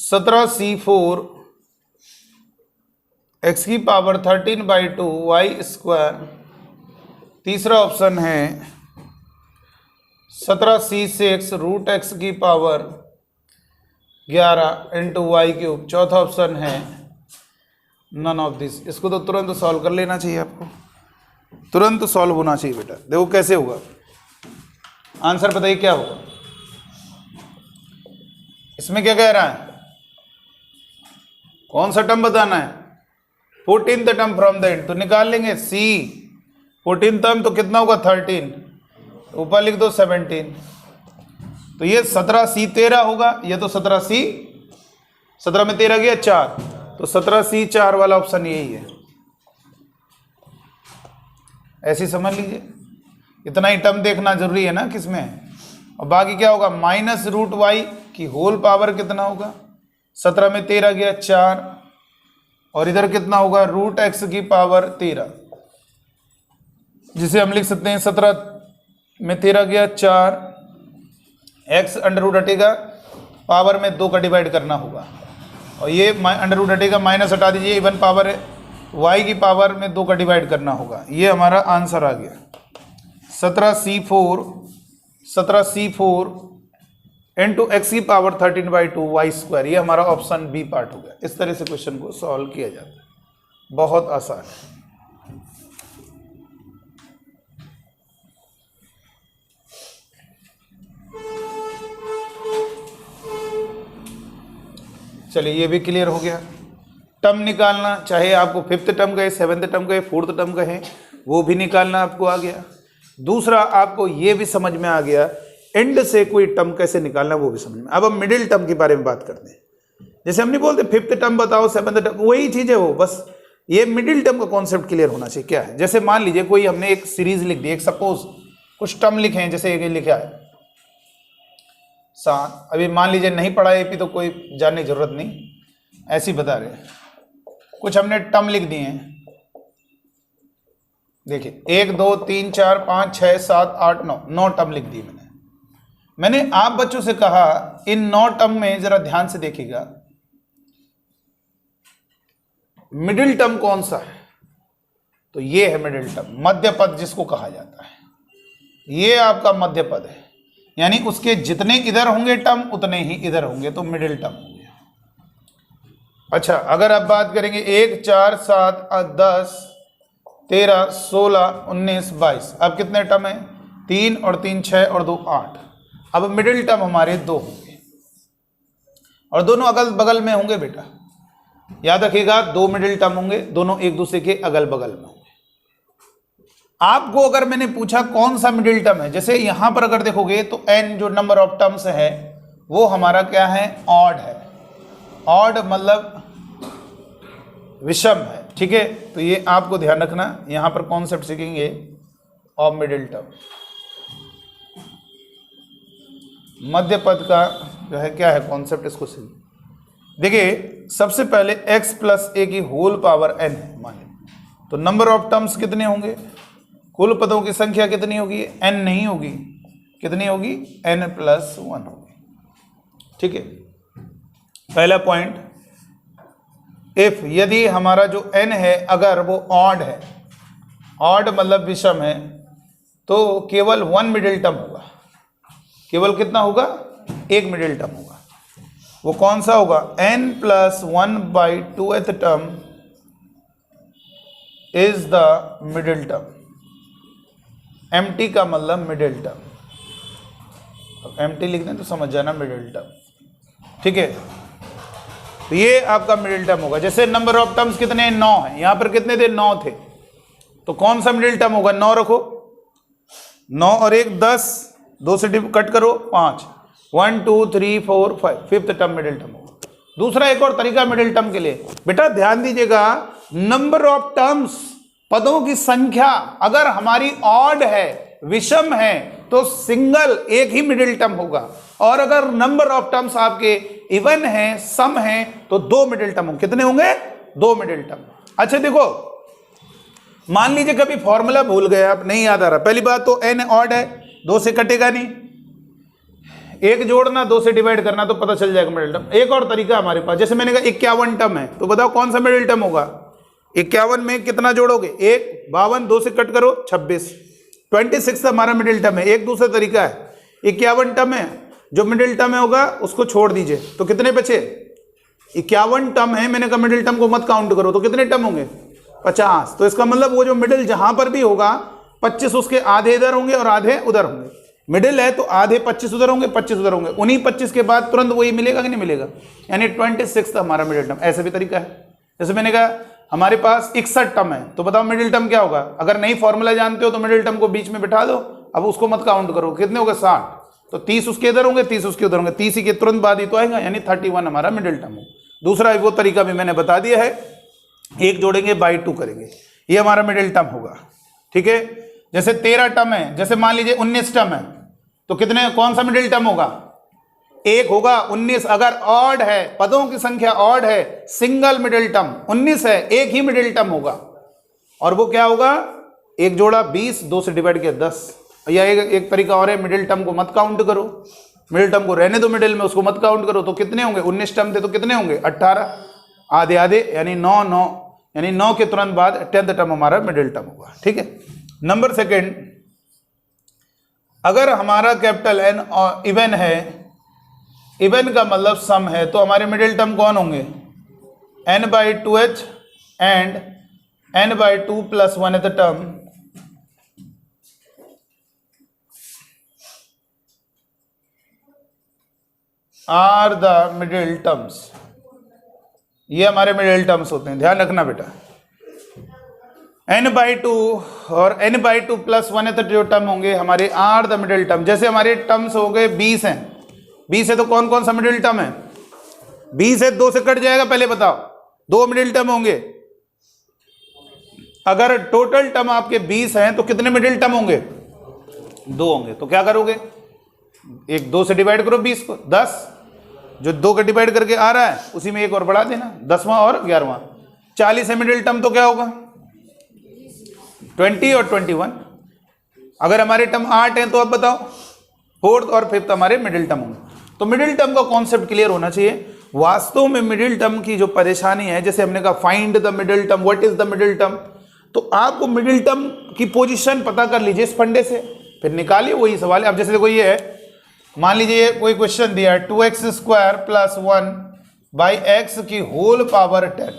17c4 x की पावर 13/2 y स्क्वायर। तीसरा ऑप्शन है 17c6 रूट x की पावर 11 इंटू वाई क्यूब। चौथा ऑप्शन है नन ऑफ दिस। इसको तो तुरंत सॉल्व कर लेना चाहिए, आपको तुरंत सॉल्व होना चाहिए बेटा। देखो कैसे होगा, आंसर बताइए क्या होगा। इसमें क्या कह रहा है, कौन सा टर्म बताना है, 14th term from the end. तो निकाल लेंगे सी 14th टर्म तो कितना होगा 13, ऊपर लिख दो 17। तो ये 17c13 होगा, ये तो 17c 17 में 13 गया 4, तो 17c4 वाला ऑप्शन यही है। ऐसे समझ लीजिए, इतना ही टर्म देखना जरूरी है ना किसमें। और बाकी क्या होगा, माइनस रूट वाई की होल पावर कितना होगा, 17 में 13 गया 4, और इधर कितना होगा रूट एक्स की पावर 13, जिसे हम लिख सकते हैं 17 में 13 गया 4, एक्स अंडर रूट हटेगा, पावर में 2 का डिवाइड करना होगा, और ये अंडर रूट हटेगा, माइनस हटा दीजिए, इवन पावर है, वाई की पावर में 2 का डिवाइड करना होगा। ये हमारा आंसर आ गया 17c4 इंटू एक्स की पावर 13/2 वाई स्क्वायर। ये हमारा ऑप्शन बी पार्ट हो गया। इस तरह से क्वेश्चन को सॉल्व किया जाता है, बहुत आसान है। चलिए ये भी क्लियर हो गया। टर्म निकालना, चाहे आपको 5th टर्म कहे, 7th टर्म कहे, 4th टर्म कहे, वो भी निकालना आपको आ गया। दूसरा आपको ये भी समझ में आ गया एंड से कोई टर्म कैसे निकालना, वो भी समझ में। अब हम मिडिल टर्म के बारे में बात करते हैं। जैसे हम नहीं बोलते 5th टर्म बताओ 7th टर्म, वही चीज है वो, बस ये मिडिल टर्म का कॉन्सेप्ट क्लियर होना चाहिए। क्या है, जैसे मान लीजिए कोई हमने एक सीरीज लिख दी, एक सपोज कुछ टर्म लिखे हैं, जैसे एक लिखा है 7। अभी मान लीजिए नहीं पढ़ा एपी तो कोई जानने की जरूरत नहीं, ऐसे ही बता रहे हैं। कुछ हमने टर्म लिख दिए हैं, देखिए 1 2 3 4 5 6 7 8 9 टर्म लिख दिए मैंने आप बच्चों से कहा इन 9 टर्म में जरा ध्यान से देखिएगा मिडिल टर्म कौन सा है। तो ये है मिडिल टर्म, मध्य पद जिसको कहा जाता है। ये आपका मध्य पद है, यानी उसके जितने इधर होंगे टर्म उतने ही इधर होंगे, तो मिडिल टर्म हो गया। अच्छा, अगर आप बात करेंगे 1 4 7 10 13 16 19 22, अब कितने टर्म है, 3 और 3 6 और 2 8। अब मिडिल टर्म हमारे 2 होंगे और दोनों अगल बगल में होंगे बेटा, याद रखिएगा 2 मिडिल टर्म होंगे, दोनों एक दूसरे के अगल बगल में होंगे। आपको अगर मैंने पूछा कौन सा मिडिल टर्म है, जैसे यहां पर अगर देखोगे तो n जो नंबर ऑफ टर्म्स है वो हमारा क्या है, ऑड है। ऑड मतलब विषम है, ठीक है। तो ये आपको ध्यान रखना, यहां पर कॉन्सेप्ट सीखेंगे ऑफ मिडिल टर्म। मध्य पद का जो है क्या है कॉन्सेप्ट, इसको सीख। देखिए सबसे पहले x प्लस ए की होल पावर n है मान लीजिए, तो नंबर ऑफ टर्म्स कितने होंगे, कुल पदों की संख्या कितनी होगी, n नहीं होगी, कितनी होगी, n प्लस 1 होगी, ठीक है। पहला पॉइंट, इफ यदि हमारा जो n है अगर वो ऑड है, ऑड मतलब विषम है, तो केवल 1 मिडिल टर्म होगा। केवल कितना होगा, 1 मिडिल टर्म होगा। वो कौन सा होगा, n plus 1/2th term is the middle term. Empty का मतलब मिडिल टर्म, अब एम्प्टी लिख दें तो समझ जाना मिडिल टर्म, ठीक है। तो ये आपका मिडिल टर्म होगा। जैसे नंबर ऑफ टर्म्स कितने हैं, 9 है, यहां पर कितने थे, 9 थे, तो कौन सा मिडिल टर्म होगा, 9 रखो, 9 और 1 10, 2 से कट करो 5, 1 2 3 4 5, 5th टर्म मिडिल टर्म होगा। दूसरा एक और तरीका मिडिल टर्म के लिए, बेटा ध्यान दीजिएगा, नंबर ऑफ टर्म्स पदों की संख्या अगर हमारी ऑड है, विषम है, तो सिंगल एक ही मिडिल टर्म होगा, और अगर नंबर ऑफ टर्म्स आपके इवन है, सम है, तो 2 मिडिल टर्म होंगे। कितने होंगे, 2 मिडिल टर्म। अच्छा देखो, मान लीजिए कभी फॉर्मूला भूल गए आप, नहीं याद आ रहा, पहली बात तो n ऑड है, 2 से कटेगा नहीं, एक जोड़ना, 2 से डिवाइड करना तो पता चल जाएगा मिडिल टर्म। एक और तरीका हमारे पास, जैसे मैंने कहा 51 टर्म है, तो बताओ कौन सा मिडिल टर्म होगा। 51 में कितना जोड़ोगे, 1, 52, 2 से कट करो 26, 26 हमारा मिडिल टर्म है। एक दूसरा तरीका है, 51 टर्म है, जो मिडिल टर्म है होगा उसको छोड़ दीजिए, तो कितने बचे, 51 टर्म है, मैंने कहा मिडिल टर्म को मत काउंट करो, तो कितने टर्म होंगे, 50। तो इसका मतलब वो जो मिडिल जहां पर भी होगा 25 उसके आधे इधर होंगे और आधे उधर होंगे। मिडिल है तो आधे 25 उधर होंगे, 25 उधर होंगे, उन्हीं 25 के बाद तुरंत वही मिलेगा कि नहीं मिलेगा, यानी 26 हमारा मिडिल टर्म। ऐसे भी तरीका है, जैसे मैंने कहा हमारे पास 61 टर्म है, तो बताओ मिडिल टर्म क्या होगा। अगर नहीं फॉर्मूला जानते हो तो मिडिल टर्म को बीच में बिठा दो, अब उसको मत काउंट करो, कितने होगा 60, तो 30 उसके इधर होंगे, 30 उसके उधर होंगे, 30 ही के तुरंत बाद ही तो आएगा, यानी 31 हमारा मिडिल टर्म हो। दूसरा वो तरीका भी मैंने बता दिया है, एक जोड़ेंगे बाई 2 करेंगे, ये हमारा मिडिल टर्म होगा। ठीक है, जैसे 13 टर्म है, जैसे मान लीजिए 19 टर्म है, तो कितने, कौन सा मिडिल टर्म होगा, 1 होगा। 19 अगर ऑड है, पदों की संख्या ऑड है, सिंगल मिडिल टर्म, 19 है, एक ही मिडिल टर्म होगा, और वो क्या होगा, एक जोड़ा 20, 2 से डिवाइड किया 10। या एक तरीका और है, मिडिल टर्म को मत काउंट करो, मिडिल टर्म को रहने दो मिडिल में, उसको मत काउंट करो, तो कितने होंगे, 19 टर्म थे तो कितने होंगे 18, आधे आधे यानी 9 9, यानी 9 के तुरंत बाद 10th टर्म हमारा मिडिल टर्म होगा। ठीक है, नंबर सेकेंड, अगर हमारा कैपिटल एन इवन है, इवन का मतलब सम है, तो हमारे मिडिल टर्म कौन होंगे, n/2h and n/2 + 1th term are the middle terms. ये हमारे मिडिल टर्म्स होते हैं, ध्यान रखना बेटा। n/2 और n/2 + 1th जो टर्म होंगे हमारे आर द मिडिल टर्म। जैसे हमारे टर्म्स हो गए 20 हैं, 20 है तो कौन कौन सा मिडिल टर्म है, 20 है, 2 से कट जाएगा, पहले बताओ, 2 मिडिल टर्म होंगे। अगर टोटल टर्म आपके 20 हैं तो कितने मिडिल टर्म होंगे, 2 होंगे। तो क्या करोगे, एक 2 से डिवाइड करो 20 को, 10, जो 2 का डिवाइड करके आ रहा है उसी में एक और बढ़ा देना, 10वां और 11वां। 40 है मिडिल टर्म, तो क्या होगा 20 और 21। अगर हमारे टर्म 8 हैं तो अब बताओ, 4th और 5th हमारे मिडिल टर्म होंगे। तो मिडिल टर्म का कॉन्सेप्ट क्लियर होना चाहिए। वास्तव में मिडिल टर्म की जो परेशानी है, जैसे हमने कहा find the middle term, what is the middle term, तो आपको मिडिल टर्म की पोजीशन पता कर लीजिए इस फंडे से, फिर निकालिए, वही सवाल है। अब जैसे देखो ये है, मान लीजिए कोई क्वेश्चन दिया है 2x² + 1/x की होल पावर 10,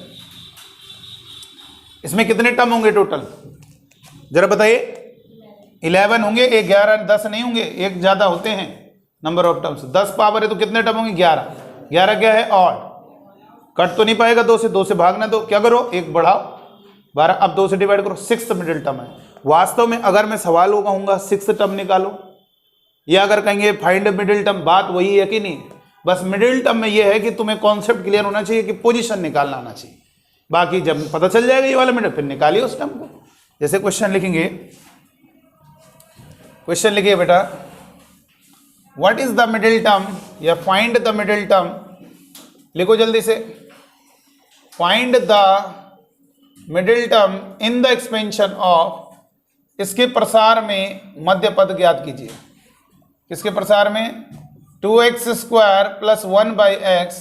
इसमें कितने टर्म होंगे टोटल, जरा बताइए। 11 होंगे, एक 11 10 नहीं होंगे, एक ज्यादा होते हैं नंबर ऑफ टर्म्स। 10 पावर है तो कितने टर्म होंगे, 11। 11 क्या है, ऑड, कट तो नहीं पाएगा 2 से भागना, तो क्या करो, एक बढ़ाओ 12, अब 2 से डिवाइड करो, 6th मिडिल टर्म है। वास्तव में अगर मैं सवाल को कहूंगा 6th टर्म निकालो, या अगर कहेंगे फाइंड मिडिल टर्म, बात वही है कि नहीं। बस मिडिल टर्म में यह है कि तुम्हें कॉन्सेप्ट क्लियर होना चाहिए कि पोजीशन निकालना आना चाहिए, बाकी जब पता चल जाएगा ये वाला मिडिल, फिर निकालिए उस टर्म को। जैसे क्वेश्चन लिखेंगे, क्वेश्चन लिखिए बेटा, what is the middle term, या फाइंड द मिडिल टर्म, लिखो जल्दी से, find the middle term in the expansion of, इसके प्रसार में मध्य पद ज्ञात कीजिए। किसके प्रसार में, 2x² + 1/x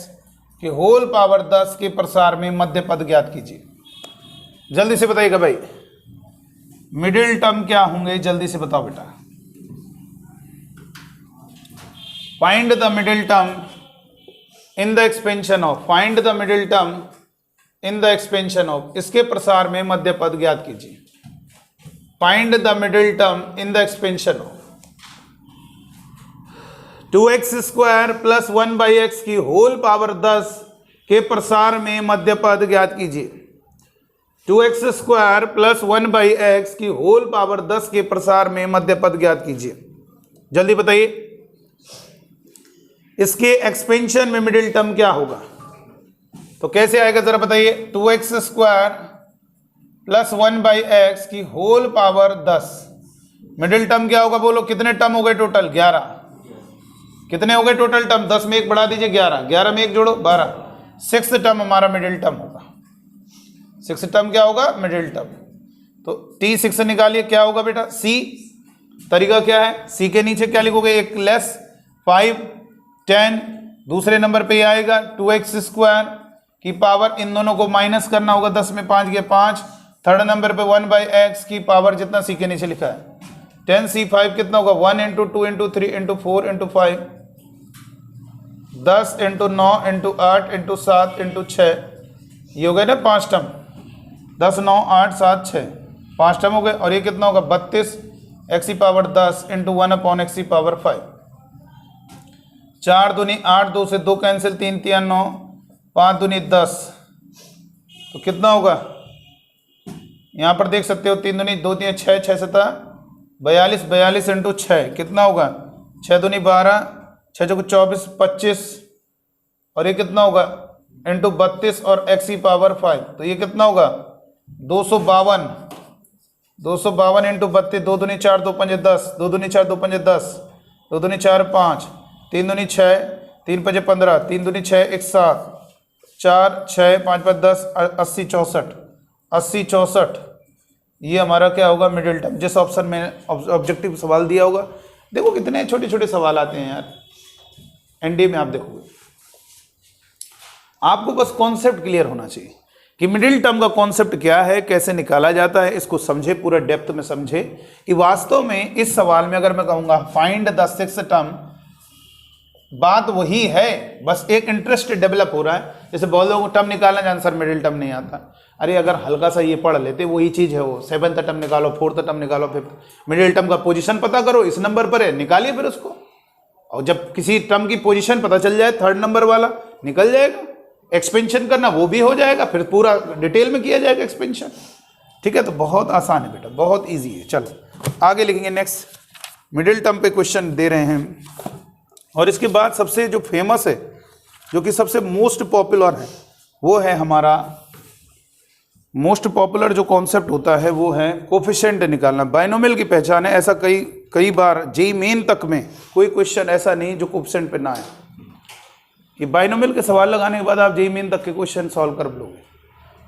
की होल पावर 10 के प्रसार में मध्य पद ज्ञात कीजिए। जल्दी से बताइएगा भाई, मिडिल टर्म क्या होंगे, जल्दी से बताओ बेटा। Find the middle term in the expansion of, find the middle term in the expansion of, इसके प्रसार में मध्य पद ज्ञात कीजिए। Find the middle term in the expansion of 2x² + 1/x की होल पावर 10 के प्रसार में मध्य पद ज्ञात कीजिए। 2x² + 1/x की होल पावर 10 के प्रसार में मध्य पद ज्ञात कीजिए। जल्दी बताइए, इसके एक्सपेंशन में मिडिल टर्म क्या होगा, तो कैसे आएगा जरा बताइए। 2x² + 1/x की होल पावर 10, मिडिल टर्म क्या होगा बोलो, कितने टर्म हो गए टोटल, 11। कितने हो गए टोटल टर्म, 10 में एक बढ़ा दीजिए 11, 11 में एक जोड़ो 12, 6th टर्म हमारा मिडिल टर्म होगा। 6th टर्म क्या होगा, मिडिल टर्म। तो T6 निकालिए, क्या होगा बेटा, C। तरीका क्या है, C के नीचे क्या लिखोगे, एक लेस, 5 10, दूसरे नंबर पे ये आएगा 2x² की पावर, इन दोनों को माइनस करना होगा, 10 में 5 गया 5, थर्ड नंबर पे 1/x की पावर जितना सी के नीचे लिखा है 10c5 कितना होगा 1 × 2 × 3 × 4 × 5, 10 × 9 × 8 × 7 × 6, ये हो गए ना 5 टर्म, 10 9 8 7 6 5 टर्म हो गए। और ये कितना होगा 32 x की पावर 10 × 1/x की पावर 5, 4 दूनी 8, 2 से 2 कैंसिल, 3 3 9, 5 दूनी 10, तो कितना होगा यहाँ पर देख सकते हो 3 दूनी 2 3 6 6 7 42, 42 × 6 कितना होगा 6 दूनी 12, 6 चौके 24 25, और ये कितना होगा इंटू 32 और x की पावर 5, तो ये कितना होगा 252, 252 × 32, 2 दूनी 4 2 5 10, 2 दूनी 4 2 5 10, 2 दूनी 4 5, 3 दूनी 6, 3 5 15, 3 दूनी 6 1 7, 4 6 5 5 10, 80 64, 80 64, ये हमारा क्या होगा मिडिल टर्म, जिस ऑप्शन में ऑब्जेक्टिव सवाल दिया होगा। देखो कितने छोटे छोटे सवाल आते हैं यार एनडीए में, आप देखोगे आपको बस कॉन्सेप्ट क्लियर होना चाहिए कि मिडिल टर्म का कॉन्सेप्ट क्या है, कैसे निकाला जाता है, इसको समझे, पूरा डेप्थ में समझे कि वास्तव में इस सवाल में अगर मैं कहूंगा फाइंड द सिक्स्थ टर्म, बात वही है, बस एक इंटरेस्ट डेवलप हो रहा है। जैसे बहुत लोगों को टर्म निकालना है आंसर मिडिल टर्म नहीं आता, अरे अगर हल्का सा ये पढ़ लेते वही चीज़ है, वो 7th टर्म निकालो, 4th टर्म निकालो, 5th मिडिल टर्म का पोजीशन पता करो, इस नंबर पर है निकालिए फिर उसको, और जब किसी टर्म की पोजीशन पता चल जाए 3rd नंबर वाला निकल जाएगा, एक्सपेंशन करना वो भी हो जाएगा, फिर पूरा डिटेल में किया जाएगा एक्सपेंशन। ठीक है, तो बहुत आसान है बेटा, बहुत ईजी है। चलो आगे लिखेंगे, नेक्स्ट मिडिल टर्म पे क्वेश्चन दे रहे हैं। और इसके बाद सबसे जो फेमस है, जो कि सबसे मोस्ट पॉपुलर है, वो है हमारा मोस्ट पॉपुलर जो कॉन्सेप्ट होता है वो है कोफिशिएंट निकालना, बाइनोमियल की पहचान है। ऐसा कई बार जेईई मेन तक में कोई क्वेश्चन ऐसा नहीं जो कोफिशिएंट पे ना है, कि बाइनोमियल के सवाल लगाने के बाद आप जेईई मेन तक के क्वेश्चन सॉल्व कर लोगे।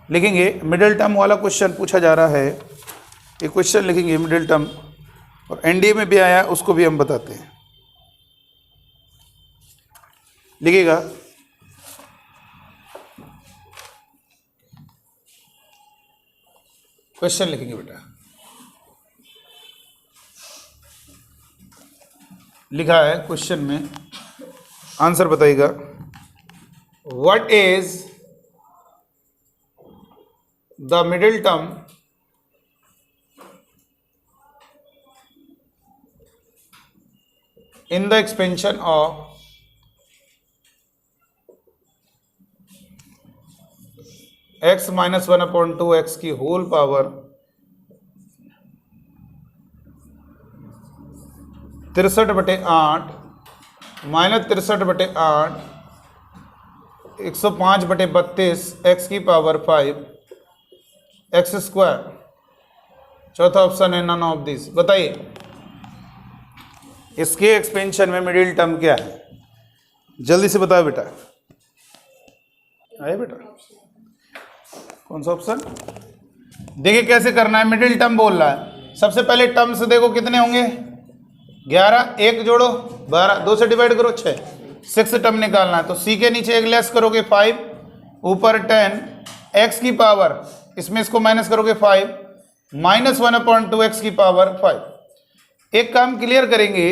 लिखेंगे मिडिल टर्म वाला क्वेश्चन पूछा जा रहा है, ये क्वेश्चन लिखेंगे मिडिल टर्म, और एनडीए में भी आया उसको भी हम बताते हैं। लिखिएगा क्वेश्चन, लिखेंगे बेटा, लिखा है क्वेश्चन में, आंसर बताइएगा। What is the middle term in the expansion of x - 1/2x की होल पावर 63/8 -63/8 105/32 x की पावर 5 x²। चौथा ऑप्शन है नन ऑफ दिस। बताइए इसके एक्सपेंशन में मिडिल टर्म क्या है, जल्दी से बताओ बेटा। आए बेटा, कौन सा ऑप्शन? देखिए कैसे करना है, मिडिल टर्म बोल रहा है। सबसे पहले टर्म से देखो कितने होंगे, 11, 1 जोड़ो 12, 2 से डिवाइड करो 6, 6 टर्म निकालना है। तो सी के नीचे एक लेस करोगे 5, ऊपर 10, x की पावर, इसमें इसको माइनस करोगे 5, -1/2x की पावर 5। एक काम क्लियर करेंगे,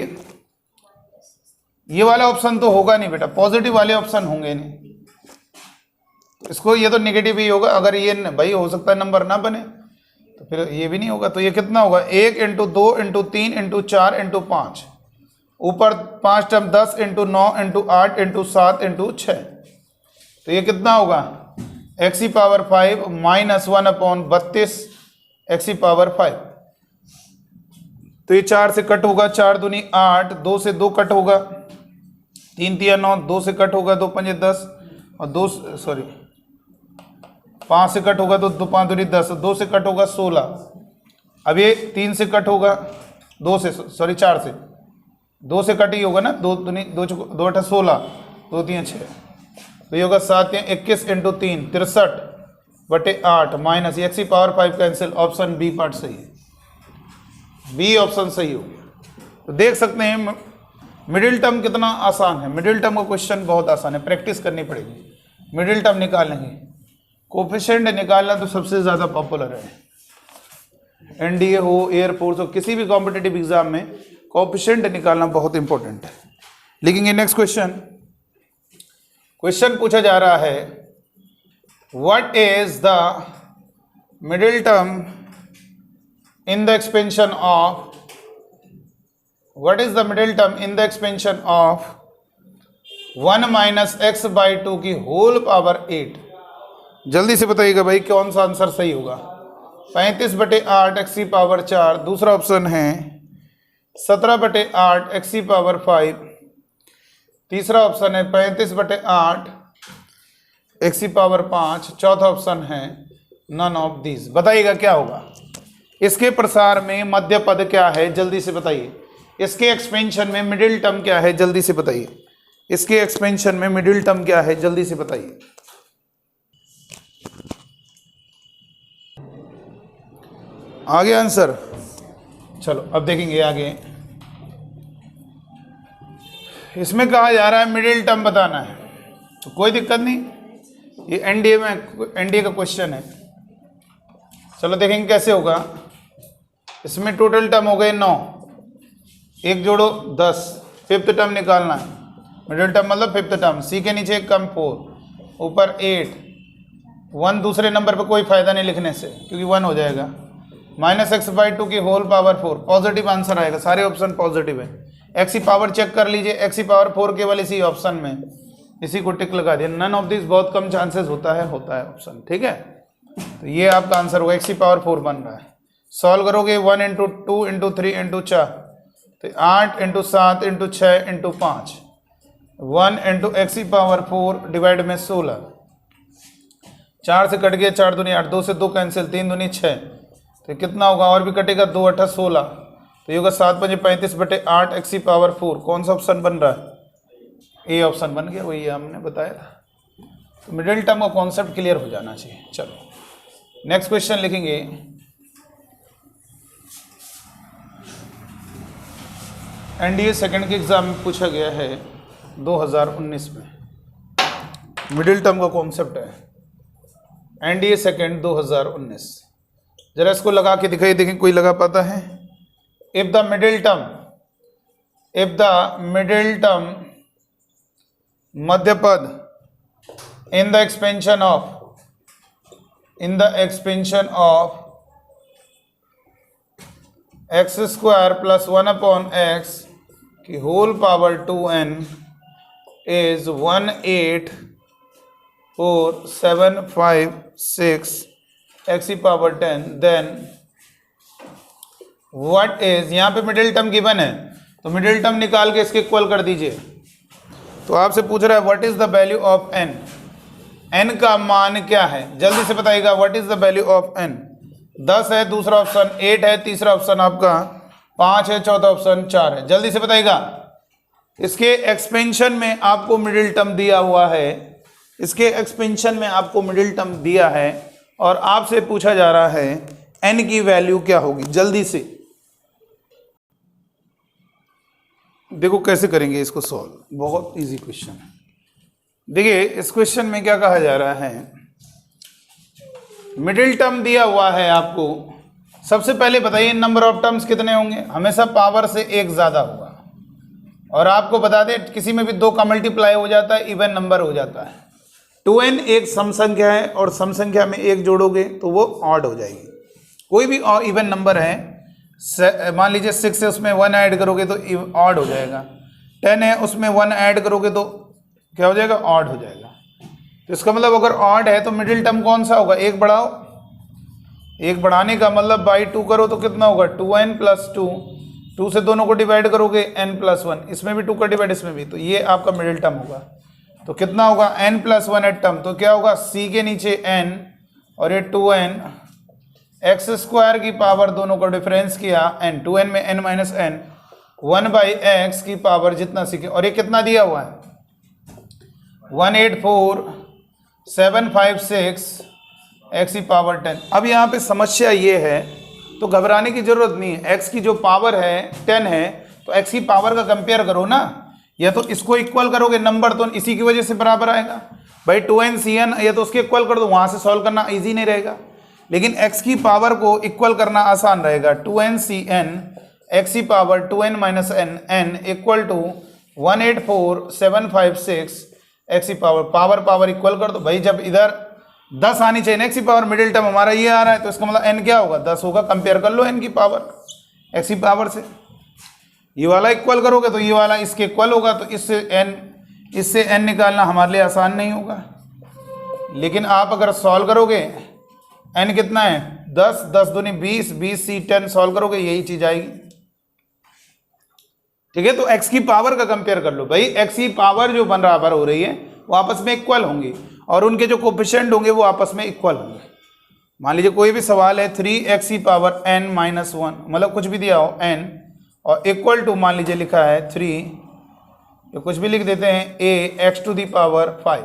ये वाला ऑप्शन तो होगा नहीं बेटा, पॉजिटिव वाले ऑप्शन होंगे नहीं, इसको ये तो नेगेटिव ही होगा। अगर ये भाई हो सकता है नंबर ना बने तो फिर ये भी नहीं होगा। तो ये कितना होगा, 1 × 2 × 3 × 4 × 5, ऊपर 5 टर्म 10 × 9 × 8 × 7 × 6, तो ये कितना होगा x की पावर 5 -1/32 x की पावर 5। तो ये 4 से कट होगा, 4 दूनी 8, 2 से 2 कट होगा, 3 3 9, 2 से कट होगा, 2 5 10, और 5 से कट होगा तो 2 5 दूनी 10, 2 से कट होगा 16। अब ये 3 से कट होगा, 4 से 2 से कट ही होगा ना, 2 दूनी 2 2 8 16, 2 3 6, तो ये होगा 7 21 × 3 63/8 माइनस x की power 5 cancel. Option B part सही है, बी ऑप्शन सही हो गया। तो देख सकते हैं मिडिल टर्म कितना आसान है, मिडिल टर्म का क्वेश्चन बहुत आसान है, प्रैक्टिस करनी पड़ेगी। मिडिल टर्म निकालेंगे, कोफिशिएंट निकालना तो सबसे ज़्यादा पॉपुलर है, एनडीए हो, एयरफोर्स हो, किसी भी कॉम्पिटिटिव एग्जाम में कोफिशिएंट निकालना बहुत इंपॉर्टेंट है। लिखेंगे नेक्स्ट क्वेश्चन। क्वेश्चन पूछा जा रहा है what is the middle term in the expansion of, what is the middle term in the expansion of 1 minus x by 2 की होल पावर 8। जल्दी से बताइएगा भाई कौन सा आंसर सही होगा। 35/8 x की पावर 4, दूसरा ऑप्शन है 17/8 x की पावर 5, तीसरा ऑप्शन है 35/8 x की पावर 5, चौथा ऑप्शन है नन ऑफ दीज। बताइएगा क्या होगा। इसके प्रसार में मध्य पद क्या है, जल्दी से बताइए। इसके एक्सपेंशन में मिडिल टर्म क्या है, जल्दी से बताइए। इसके एक्सपेंशन में मिडिल टर्म क्या है, जल्दी से बताइए। आगे आंसर, चलो अब देखेंगे आगे। इसमें कहा जा रहा है मिडिल टर्म बताना है, तो कोई दिक्कत नहीं, ये एनडीए का क्वेश्चन है। चलो देखेंगे कैसे होगा। इसमें टोटल टर्म हो गए 9, एक जोड़ो 10, फिफ्थ टर्म निकालना है। मिडिल टर्म मतलब फिफ्थ टर्म, सी के नीचे एक कम 4, ऊपर 8, 1 दूसरे नंबर पे कोई फायदा नहीं लिखने से क्योंकि 1 हो जाएगा। -x/2 की होल पावर 4, पॉजिटिव आंसर आएगा, सारे ऑप्शन पॉजिटिव है। x की पावर चेक कर लीजिए, x की पावर 4 केवल इसी ऑप्शन में, इसी को टिक लगा दिया। नन ऑफ दिस बहुत कम चांसेस होता है ऑप्शन, ठीक है। तो ये आपका आंसर होगा, x की पावर 4 बन रहा है। सॉल्व करोगे 1 × 2 × 3 × 4, तो 8 × 7 × 6 × 5, 1 × x की पावर 4 डिवाइड में 16, 4 से कट गया, 4 दूनी 8, 2 से 2 कैंसिल, 3 दूनी 6, तो कितना होगा, और भी कटेगा, 2 × 8 = 16, तो ये होगा 7 × 5 = 35/8 x की पावर 4। कौन सा ऑप्शन बन रहा है, ए ऑप्शन बन गया, वही हमने बताया था। तो मिडिल टर्म का कॉन्सेप्ट क्लियर हो जाना चाहिए। चलो नेक्स्ट क्वेश्चन लिखेंगे। एनडीए सेकंड के एग्जाम में पूछा गया है 2019 में, मिडिल टर्म का कॉन्सेप्ट है। एनडीए सेकंड 2019, जरा इसको लगा के दिखाइए, देखें कोई लगा पाता है। इफ द मिडिल टर्म मध्य पद in the expansion of x² + 1/x की whole power 2n is 1 8 4 7 5 6 x की पावर 10, देन व्हाट इज, यहाँ पे मिडिल टर्म गिवन है तो मिडिल टर्म निकाल के इसके इक्वल कर दीजिए। तो आपसे पूछ रहा है what is the value of n, n का मान क्या है, जल्दी से बताइएगा। What is the value of n, 10 है, दूसरा ऑप्शन 8 है, तीसरा ऑप्शन आपका 5 है, चौथा ऑप्शन 4 है, जल्दी से बताइएगा। इसके एक्सपेंशन में आपको मिडिल टर्म दिया हुआ है, इसके एक्सपेंशन में आपको मिडिल टर्म दिया है और आपसे पूछा जा रहा है n की वैल्यू क्या होगी। जल्दी से देखो कैसे करेंगे इसको सॉल्व, बहुत इजी क्वेश्चन है। देखिए इस क्वेश्चन में क्या कहा जा रहा है, मिडिल टर्म दिया हुआ है आपको। सबसे पहले बताइए नंबर ऑफ टर्म्स कितने होंगे, हमेशा पावर से एक ज़्यादा होगा। और आपको बता दें किसी में भी 2 का मल्टीप्लाई हो जाता है, इवन नंबर हो जाता है। 2n एक सम संख्या है और सम संख्या में 1 जोड़ोगे तो वो ऑड हो जाएगी। कोई भी इवन नंबर है, मान लीजिए 6 है, उसमें 1 ऐड करोगे तो ऑड हो जाएगा। 10 है, उसमें 1 ऐड करोगे तो क्या हो जाएगा, ऑड हो जाएगा। तो इसका मतलब अगर ऑड है तो मिडिल टर्म कौन सा होगा, 1 बढ़ाओ, 1 बढ़ाने का मतलब बाई 2 करो तो कितना होगा, 2n + 2, 2 से दोनों को डिवाइड करोगे n + 1, इसमें भी 2 का डिवाइड, इसमें भी, तो ये आपका मिडिल टर्म होगा। तो कितना होगा, n + 1 टर्म, तो क्या होगा, c के नीचे n और ये 2n, x² की पावर दोनों को डिफरेंस किया n, 2n में n - n, 1/x की पावर जितना सीखे, और ये कितना दिया हुआ है 184 756 x की पावर 10। अब यहाँ पे समस्या ये है, तो घबराने की जरूरत नहीं है, x की जो पावर है 10 है, तो x की पावर का कंपेयर करो ना, या तो इसको इक्वल करोगे, नंबर तो इसी की वजह से बराबर आएगा भाई 2n या तो उसके इक्वल कर दो, वहां से सॉल्व करना इजी नहीं रहेगा, लेकिन x की पावर को इक्वल करना आसान रहेगा। 2n x की power 2n minus n equal to 184756 x की पावर पावर इक्वल कर दो भाई। जब इधर 10 आनी चाहिए x की पावर, मिडिल टर्म हमारा ये आ रहा है, तो इसका मतलब n क्या होगा 10 होगा। कंपेयर कर लो n की पावर x की पावर से, ये वाला इक्वल करोगे तो ये वाला इसके इक्वल होगा, तो इससे n निकालना हमारे लिए आसान नहीं होगा। लेकिन आप अगर सॉल्व करोगे, n कितना है 10, 10 दूनी 20, 20 से 10 सॉल्व करोगे यही चीज आएगी। ठीक है, तो x की पावर का कंपेयर कर लो भाई, x की पावर जो बराबर हो रही है वो आपस में इक्वल होंगी, और उनके जो कोफिशिएंट होंगे वो आपस में इक्वल होंगे। मान लीजिए कोई भी सवाल है 3x की पावर n माइनस 1, मतलब कुछ भी दिया हो n, और इक्वल टू मान लीजिए लिखा है 3, तो कुछ भी लिख देते हैं a x to the power 5,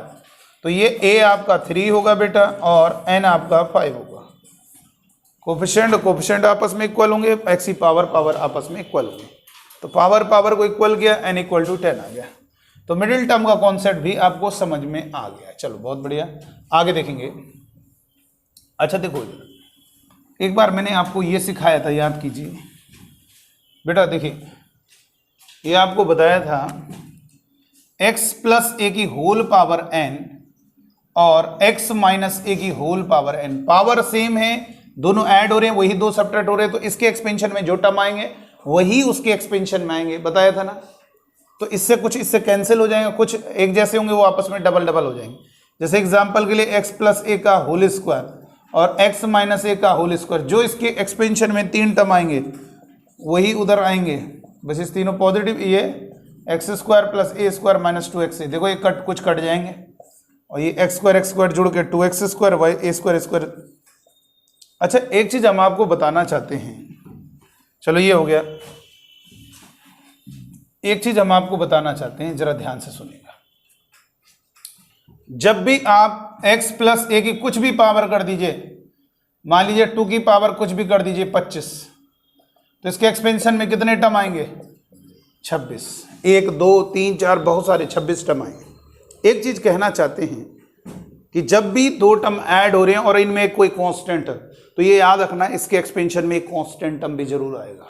तो ये a आपका 3 होगा बेटा और n आपका 5 होगा। कोफिशिएंट आपस में इक्वल होंगे, x की पावर आपस में इक्वल होंगे, तो पावर को इक्वल किया, n इक्वल टू 10 आ गया। तो मिडिल टर्म का कॉन्सेप्ट भी आपको समझ में आ गया। चलो बहुत बढ़िया, आगे देखेंगे। अच्छा देखो, एक बार मैंने आपको ये सिखाया था, याद कीजिए बेटा। देखिए, ये आपको बताया था x प्लस a की होल पावर n और x माइनस a की whole power n, power same है, दोनों ऐड हो रहे हैं, वही दो सब्ट्रैक्ट हो रहे हैं, तो इसके एक्सपेंशन में जो टर्म आएंगे वही उसके एक्सपेंशन में आएंगे, बताया था ना। तो इससे कैंसिल हो जाएंगे, कुछ एक जैसे होंगे वो आपस में डबल हो जाएंगे। जैसे एग्जांपल के लिए x प्लस a का होल स्क्वायर और x माइनस a का होल स्क्वायर, जो इसके एक्सपेंशन में 3 टर्म आएंगे वही उधर आएंगे, बस इस तीनों पॉजिटिव, ये एक्स स्क्वायर प्लस ए स्क्वायर माइनस 2x, देखो ये कुछ कट जाएंगे, और ये एक्स स्क्वायर जुड़ के 2x स्क्वायर वाई ए स्क्वायर। अच्छा एक चीज हम आपको बताना चाहते हैं, चलो ये हो गया, एक चीज हम आपको बताना चाहते हैं, जरा ध्यान से सुनिएगा। जब भी आप x प्लस a की कुछ भी पावर कर दीजिए, मान लीजिए 2 की पावर कुछ भी कर दीजिए 25, तो इसके एक्सपेंशन में कितने टर्म आएंगे 26, 1 2 3 4 बहुत सारे 26 टर्म आएंगे। एक चीज कहना चाहते हैं कि जब भी 2 टर्म ऐड हो रहे हैं और इनमें कोई कांस्टेंट है, तो ये याद रखना इसके एक्सपेंशन में एक कांस्टेंट टर्म भी जरूर आएगा।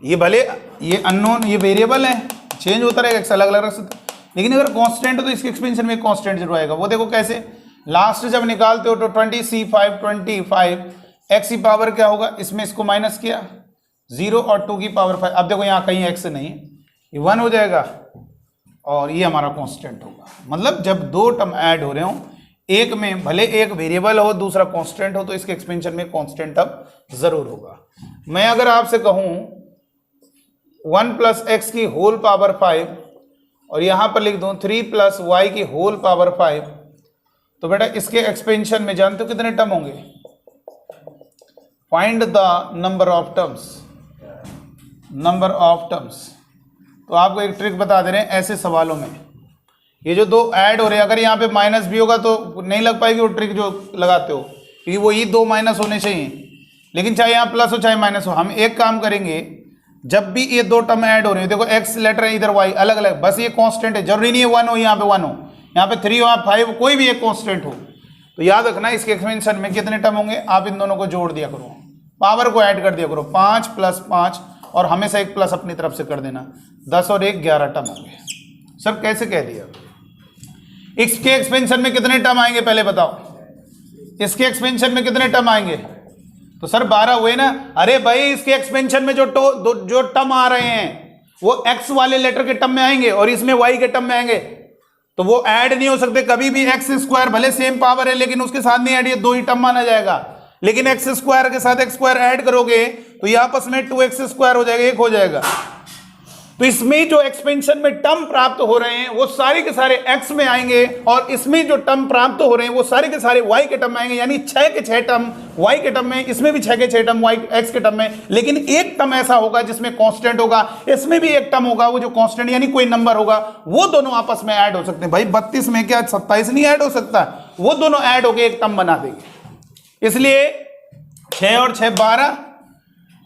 ये भले ये अननोन, ये वेरिएबल है, चेंज होता रहेगा, अलग अलग रख सकते, लेकिन अगर कांस्टेंट है तो इसके एक्सपेंशन में कांस्टेंट जरूर आएगा। वो देखो कैसे, लास्ट जब निकालते हो तो 25 x की पावर क्या होगा, इसमें इसको माइनस किया 0 और 2 की पावर 5, अब देखो यहाँ कहीं x नहीं है, ये 1 हो जाएगा और ये हमारा कांस्टेंट होगा। मतलब जब 2 टर्म ऐड हो रहे हो, एक में भले एक वेरिएबल हो दूसरा कांस्टेंट हो, तो इसके एक्सपेंशन में कांस्टेंट टर्म जरूर होगा। मैं अगर आपसे कहूं 1 प्लस एक्स की होल पावर 5 और यहां पर लिख दूं 3 प्लस वाई की होल पावर 5, तो बेटा इसके एक्सपेंशन में जानते हो कितने टर्म होंगे, find the number of terms, number of terms. तो आपको एक ट्रिक बता दे रहे हैं, ऐसे सवालों में ये जो 2 ऐड हो रहे हैं, अगर यहाँ पे माइनस भी होगा तो नहीं लग पाएगी वो ट्रिक जो लगाते हो, क्योंकि वो ही 2 माइनस होने चाहिए, लेकिन चाहे यहाँ प्लस हो चाहे माइनस हो। हम एक काम करेंगे, जब भी ये 2 टर्म ऐड हो रहे हैं, देखो x लेटर है, इधर y अलग अलग, बस ये कांस्टेंट है, जरूरी नहीं है 1 हो यहाँ पे 1 हो, यहाँ पे 3 हो, यहाँ 5 हो, कोई भी एक कांस्टेंट हो, तो याद रखना इसके एक्सपेंशन में कितने टर्म होंगे, आप इन दोनों को जोड़ दिया करो, पावर को ऐड कर दिया करो, 5 प्लस 5 और हमेशा एक प्लस अपनी तरफ से कर देना, 10 और 1 11 टर्म होंगे। सर कैसे कह दिया, इसके एक्सपेंशन में कितने टर्म आएंगे पहले बताओ, इसके एक्सपेंशन में कितने टर्म आएंगे, तो सर 12 हुए ना। अरे भाई इसके एक्सपेंशन में जो टर्म आ रहे हैं वो x वाले लेटर के टर्म में आएंगे और इसमें y के टर्म में आएंगे, तो वो ऐड नहीं हो सकते कभी भी। एक्स स्क्वायर भले सेम पावर है लेकिन उसके साथ नहीं ऐड, ये 2 ही टर्म माना जाएगा, लेकिन एक्स स्क्वायर के साथ एक्स स्क्वायर ऐड करोगे तो ये आपस में 2x स्क्वायर हो जाएगा, 1 हो जाएगा। तो इसमें जो एक्सपेंशन में टर्म प्राप्त हो रहे हैं वो सारे के सारे x में आएंगे, और इसमें जो टर्म प्राप्त हो रहे हैं वो सारे के सारे y के टर्म में आएंगे, यानी 6 के 6 टर्म y के टर्म में, इसमें भी 6 के 6 टर्म x के टर्म में। लेकिन एक टर्म ऐसा होगा जिसमें कांस्टेंट होगा, इसमें भी एक टर्म होगा वो जो कांस्टेंट यानी कोई नंबर होगा, वो दोनों आपस में ऐड हो सकते हैं। भाई 32 में क्या 27 नहीं ऐड हो सकता, वो दोनों ऐड होकर एक टर्म बना देंगे। इसलिए 6 और 6 12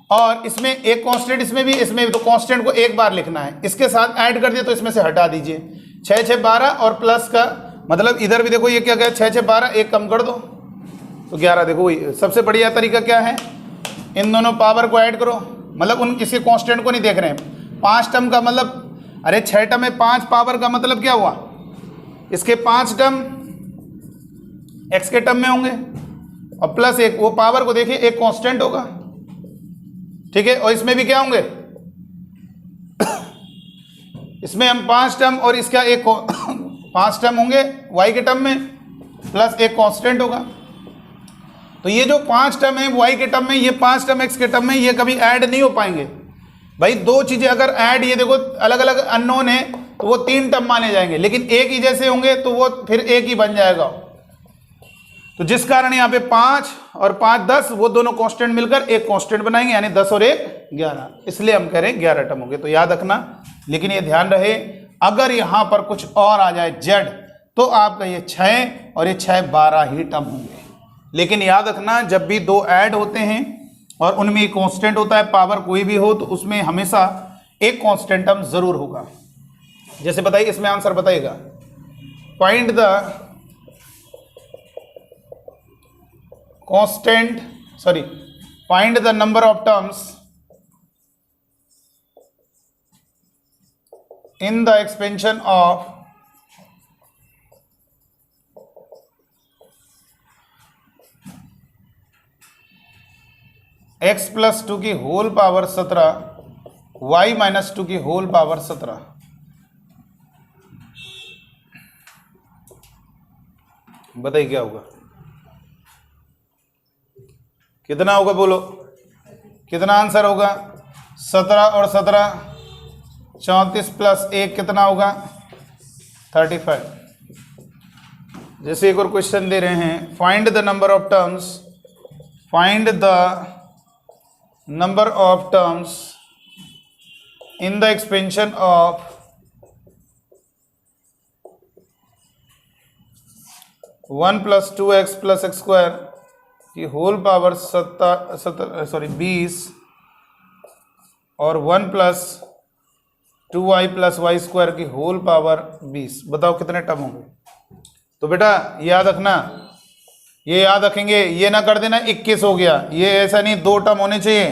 और इसमें एक कांस्टेंट इसमें भी तो कांस्टेंट को एक बार लिखना है, इसके साथ ऐड कर दिया तो इसमें से हटा दीजिए। 6 6 12 और प्लस का मतलब इधर भी देखो ये क्या गया 6 6 12, एक कम कर दो तो 11। देखो वही सबसे बढ़िया तरीका क्या है, इन दोनों पावर को ऐड करो, मतलब उन किसी कांस्टेंट को नहीं देख रहे हैं। 5 टर्म का मतलब, अरे 6 टर्म में 5 पावर का मतलब क्या हुआ, इसके 5 टर्म x के टर्म में होंगे और प्लस एक, वो पावर को देखिए एक कांस्टेंट होगा, ठीक है। और इसमें भी क्या होंगे इसमें हम 5 टर्म और इसका एक 5 टर्म होंगे y के टर्म में प्लस एक कांस्टेंट होगा। तो ये जो 5 टर्म है y के टर्म में, ये 5 टर्म x के टर्म में, ये कभी ऐड नहीं हो पाएंगे भाई। दो चीजें अगर ऐड, ये देखो अलग अलग अननोन है तो वो 3 टर्म माने जाएंगे, लेकिन एक ही जैसे होंगे तो वो फिर एक ही बन जाएगा। तो जिस कारण यहाँ पे 5 और 5 10, वो दोनों कांस्टेंट मिलकर एक कांस्टेंट बनाएंगे, यानी 10 और 1 11, इसलिए हम कह रहे हैं 11 टर्म होंगे। तो याद रखना, लेकिन ये ध्यान रहे अगर यहाँ पर कुछ और आ जाए z, तो आपका ये 6 और ये 6 12 ही टर्म होंगे। लेकिन याद रखना जब भी दो ऐड होते हैं और उनमें एक कांस्टेंट होता है, पावर कोई भी हो, तो उसमें हमेशा एक कांस्टेंट टर्म जरूर होगा। जैसे बताइए, इसमें आंसर बताइएगा, find the constant, sorry find the number of terms in the expansion of x plus 2 की होल पावर 17 y माइनस 2 की होल पावर 17। बताइए क्या होगा, कितना होगा, बोलो कितना आंसर होगा। 17 और 17 34 प्लस 1 कितना होगा 35। जैसे एक और क्वेश्चन दे रहे हैं, find the number of terms, find the number of terms in the expansion of one plus 2x plus X square की होल पावर 20 और 1 plus 2y plus Y square की होल पावर 20। बताओ कितने टर्म होंगे। तो बेटा याद रखना, ये याद रखेंगे, ये ना कर देना 21 हो गया, ये ऐसा नहीं, 2 टर्म होने चाहिए,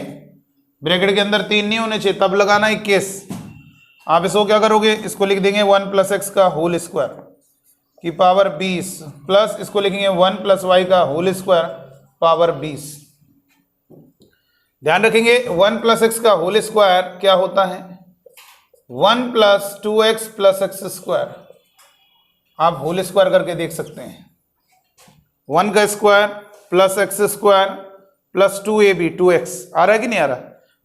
ब्रैकेट के अंदर 3 नहीं होने चाहिए, तब लगाना 21। आप इसको क्या करोगे, इसको लिख देंगे 1 प्लस एक्स का होल स्क्वायर की पावर 20 प्लस इसको लिखेंगे 1 प्लस वाई का होल स्क्वायर पावर 20। ध्यान रखेंगे 1 प्लस एक्स का होल स्क्वायर क्या होता है 1 plus 2x plus X square. आप होल स्क्वायर करके देख सकते हैं, 1 का square plus X square plus 2ab 2x आ रहा है कि नहीं आ रहा।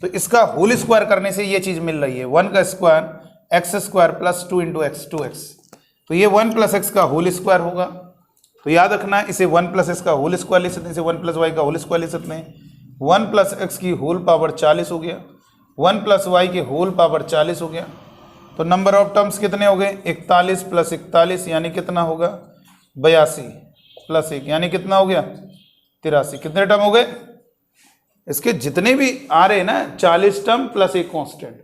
तो इसका होल स्क्वायर करने से ये चीज मिल रही है, 1 का square x square plus 2 into x 2x। तो ये 1 प्लस एक्स का होल स्क्वायर होगा। तो याद रखना, इसे 1 प्लस एक्स का होल स्क्वायर लिख सकते हैं, इसे 1 प्लस वाई का होल स्क्वायर लिख सकते हैं। 1 प्लस एक्स की होल पावर 40 हो गया, 1 प्लस वाई की होल पावर 40 हो गया। तो नंबर ऑफ टर्म्स कितने हो गए 41 प्लस 41 यानी कितना होगा 82 प्लस 1 यानी कितना हो गया 83। कितने टर्म हो गए, इसके जितने भी आ रहे हैं ना 40 टर्म प्लस एक कांस्टेंट,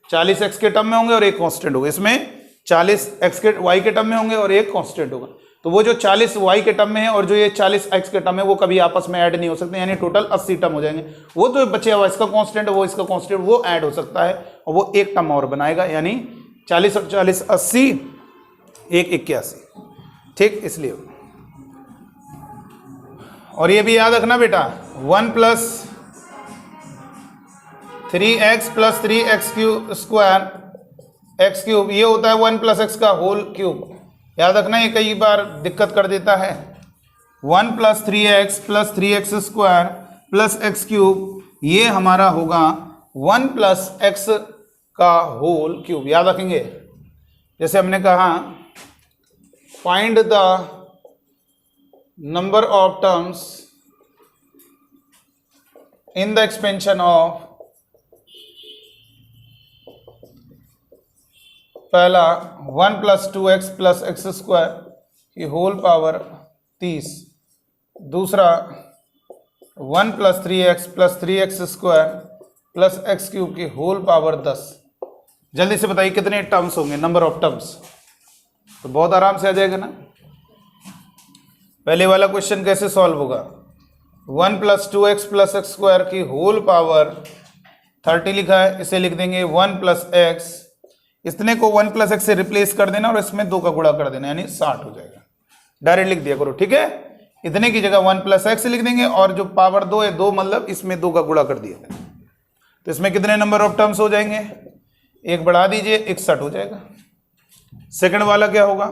40 एक्स के टर्म में होंगे और एक कांस्टेंट होगा, इसमें 40 एक्स के वाई के टर्म में होंगे और एक कांस्टेंट होगा। तो वो जो 40 वाई के टर्म में है और जो ये 40 एक्स के टर्म है वो कभी आपस में ऐड नहीं हो सकते, यानी टोटल 80 टर्म हो जाएंगे। वो तो बचे हुआ इसका कांस्टेंट है, वो इसका कांस्टेंट, वो ऐड हो सकता है और वो एक टर्म और बनाएगा, यानी 40 और 40 80, एक 81, ठीक। इसलिए और ये भी याद रखना बेटा 1 plus 3x plus 3x cube square x cube, ये होता है 1 प्लस एक्स का होल क्यूब। याद रखना ये कई बार दिक्कत कर देता है। 1 plus 3x plus 3x square plus x cube, ये हमारा होगा 1 प्लस एक्स का होल क्यूब। याद रखेंगे, जैसे हमने कहा find the number of terms in the expansion of, पहला 1 plus 2x plus X square की होल पावर 30, दूसरा 1 plus 3x plus 3x square plus x cube की होल पावर 10। जल्दी से बताइए कितने टर्म्स होंगे, नंबर ऑफ टर्म्स। तो बहुत आराम से आ जाएगा ना। पहले वाला क्वेश्चन कैसे सॉल्व होगा, 1 + 2x + x² की होल पावर 30 लिखा है, इसे लिख देंगे 1 + x, इतने को 1 + x से रिप्लेस कर देना और इसमें 2 का गुणा कर देना, यानी 60 हो जाएगा। डायरेक्ट लिख दिया करो, ठीक है। इतने की जगह 1 + x लिख देंगे और जो पावर 2 है 2 मतलब इसमें 2 का गुणा कर दिया। तो इसमें कितने नंबर ऑफ टर्म्स हो जाएंगे, एक बढ़ा दीजिए, 61 हो जाएगा। सेकंड वाला क्या होगा,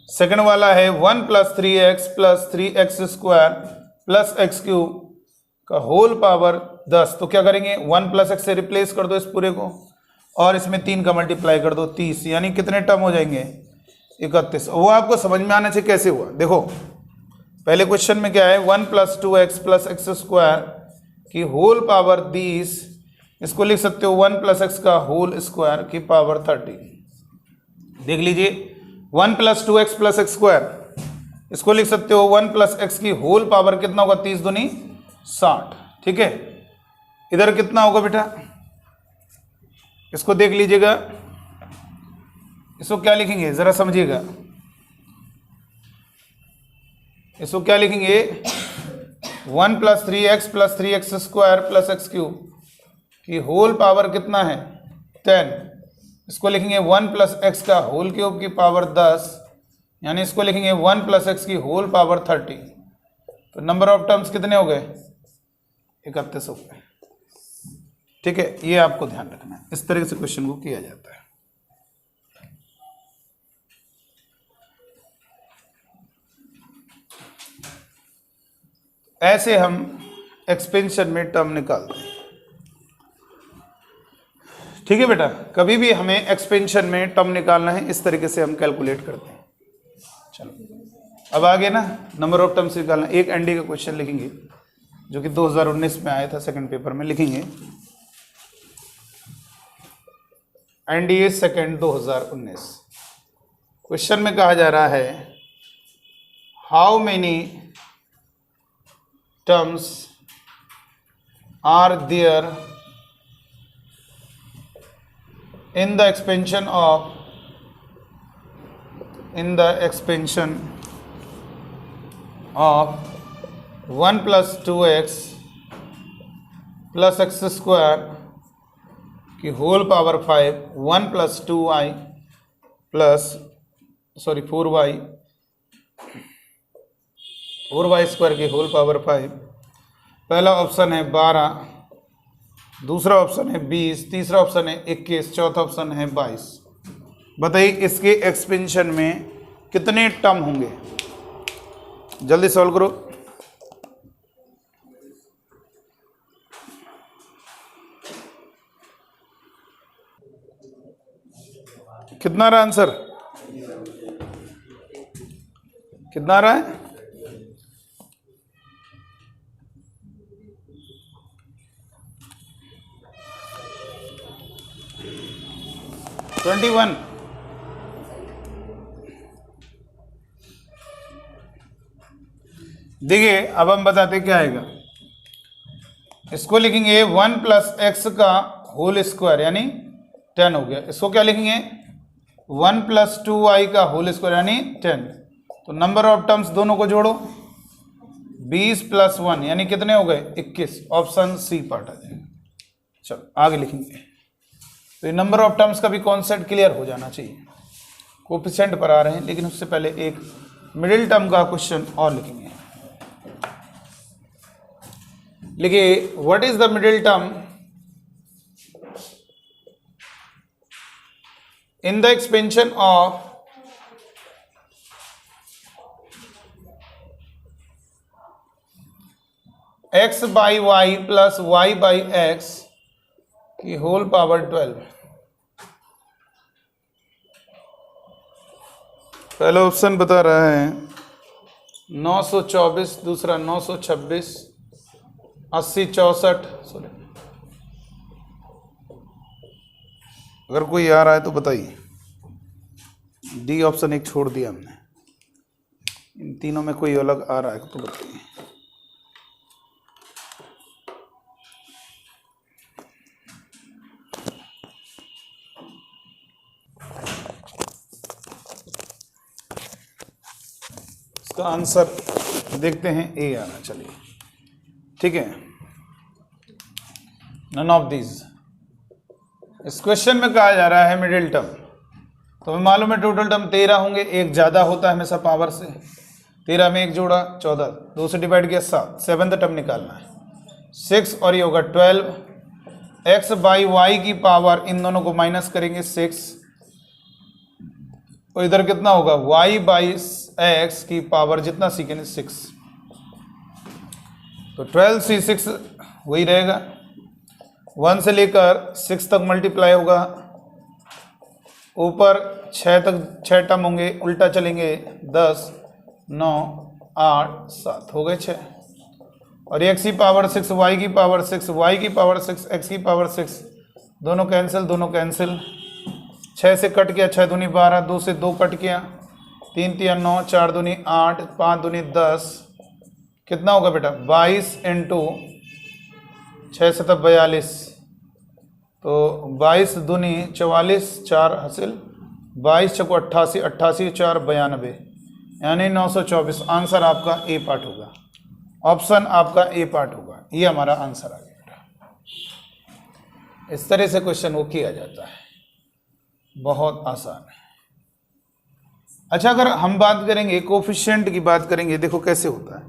सेकंड वाला है 1 + 3x + 3x² + x³ का होल पावर 10। तो क्या करेंगे, 1 + x से रिप्लेस कर दो इस पूरे को और इसमें 3 का मल्टीप्लाई कर दो, 30, यानी कितने टर्म हो जाएंगे, 31। वो आपको समझ में आना चाहिए कैसे हुआ। देखो पहले क्वेश्चन में क्या है, 1 + 2x + x² की होल पावर 20, इसको लिख सकते हो 1 + x का होल स्क्वायर की पावर 30। देख लीजिए 1 + 2x + x², इसको लिख सकते हो 1 + x की होल पावर कितना होगा, 30 दूनी 60, ठीक है। इधर कितना होगा बेटा, इसको देख लीजिएगा, इसको क्या लिखेंगे जरा समझिएगा, इसको क्या लिखेंगे, 1 + 3x + 3x² + x³ की होल पावर कितना है, 10, इसको लिखेंगे 1 + x का होल क्यूब की पावर 10, यानी इसको लिखेंगे 1 + x की होल पावर 30। तो नंबर ऑफ टर्म्स कितने हो गए, 31 हो गए, ठीक है। ये आपको ध्यान रखना है, इस तरह से क्वेश्चन को किया जाता है। ऐसे हम एक्सपेंशन में टर्म निकालते हैं, ठीक है बेटा। कभी भी हमें एक्सपेंशन में टर्म निकालना है, इस तरीके से हम कैलकुलेट करते हैं। चलो अब आगे ना नंबर ऑफ टर्म्स निकालना। एक एनडी का क्वेश्चन लिखेंगे जो कि 2019 में आया था, सेकंड पेपर में लिखेंगे, एनडीए सेकंड 2019। क्वेश्चन में कहा जा रहा है, how many terms are there in the expansion of 1 + 2x + x² की होल पावर 5, 1 + 2y + 4y² की होल पावर 5। पहला ऑप्शन है 12, दूसरा ऑप्शन है 20, तीसरा ऑप्शन है 21, चौथा ऑप्शन है 22। बताइए इसके एक्सपेंशन में कितने टर्म होंगे, जल्दी सॉल्व करो। कितना रहा आंसर, कितना रहा है, (21). देखिए अब हम बताते क्या आएगा, इसको लिखेंगे 1 + x का होल स्क्वायर यानी 10 हो गया। इसको क्या लिखेंगे, 1 + 2y का होल स्क्वायर यानी 10। तो नंबर ऑफ टर्म्स दोनों को जोड़ो, 20 + 1 यानी कितने हो गए, 21। ऑप्शन सी पार्ट आ जाएगा। चलो आगे लिखेंगे। तो ये नंबर ऑफ टर्म्स का भी कॉन्सेप्ट क्लियर हो जाना चाहिए। कोफिशिएंट पर आ रहे हैं, लेकिन उससे पहले एक मिडिल टर्म का क्वेश्चन और लिखेंगे। लिखिए, what is the middle term in the expansion of x/y + y/x की होल पावर 12। पहला ऑप्शन बता रहा है 924, दूसरा 926, 80, 64। अगर कोई आ रहा है तो बताइए। डी ऑप्शन एक छोड़ दिया हमने, इन तीनों में कोई अलग आ रहा है तो बताइए। आंसर देखते हैं ए आना, चलिए ठीक है। None of these. इस क्वेश्चन में कहा जा रहा है मिडिल टर्म, तो हमें मालूम है टोटल टर्म 13 होंगे, एक ज़्यादा होता है हमेशा पावर से। 13 में एक जोड़ा 14, 2 से डिवाइड किया 7, सेवन्थ टर्म निकालना है 6 और ये होगा 12। x बाई वाई की पावर, इन दोनों को माइनस करेंगे 6, और इधर कितना होगा y बाई एक्स की पावर जितना सीखेंगे 6, तो 12 से 6 वही रहेगा, 1 से लेकर 6 तक मल्टीप्लाई होगा, ऊपर 6 तक 6 टर्म होंगे, उल्टा चलेंगे 10 9 8 7 हो गए 6, और x की पावर 6 y की पावर 6 y की पावर 6 x की पावर 6, दोनों कैंसिल, 6 से कट गया 6 दूनी 12, 2 से 2 कट गया 3 3 9, 4 दूनी 8, 5 दूनी 10, कितना होगा बेटा 22 इंटू 6 से तब 42, तो 22 दूनी 44, 4 हासिल, 22 छको 88, 88 4 92, यानी 924। आंसर आपका ए पार्ट होगा, ऑप्शन आपका ए पार्ट होगा, ये हमारा आंसर आ गया बेटा। इस तरह से क्वेश्चन वो किया जाता है, बहुत आसान है। अच्छा, अगर हम बात करेंगे कोफिशिएंट की बात करेंगे, देखो कैसे होता है।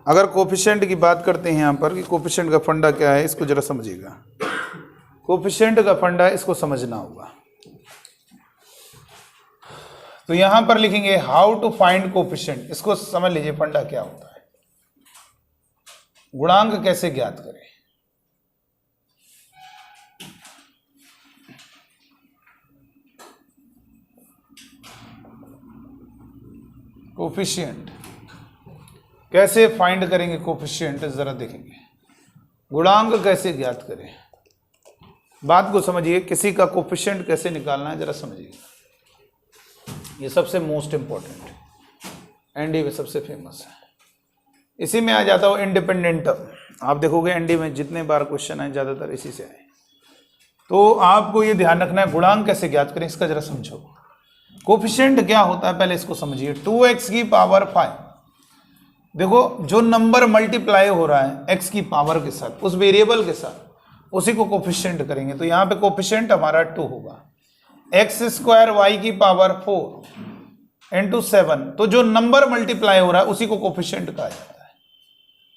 अगर कोफिशिएंट की बात करते हैं यहाँ पर कि कोफिशिएंट का फंडा क्या है, इसको जरा समझिएगा। कोफिशिएंट का फंडा इसको समझना होगा, तो यहां पर लिखेंगे हाउ टू फाइंड कोफिशिएंट। इसको समझ लीजिए फंडा क्या होता है, गुणांक कैसे ज्ञात करें। कोफिशिएंट कैसे फाइंड करेंगे, कोफिशिएंट जरा देखेंगे, गुणांक कैसे ज्ञात करें। बात को समझिए, किसी का कोफिशिएंट कैसे निकालना है जरा समझिए, ये सबसे मोस्ट इंपॉर्टेंट है, एनडी में सबसे फेमस है। इसी में आ जाता हो इंडिपेंडेंट टर्म। आप देखोगे एनडी में जितने बार क्वेश्चन आए ज्यादातर इसी से आए, तो आपको ये ध्यान रखना है गुणांक कैसे ज्ञात करें, इसका जरा समझो। कोफिशिएंट क्या होता है पहले इसको समझिए। 2x की पावर 5, देखो जो नंबर मल्टीप्लाई हो रहा है x की पावर के साथ, उस वेरिएबल के साथ, उसी को कोफिशिएंट करेंगे। तो यहाँ पे कोफिशिएंट हमारा 2 होगा। एक्स स्क्वायर वाई की पावर 4 इंटू 7, तो जो नंबर मल्टीप्लाई हो रहा है उसी को कोफिशिएंट कहा जाता है,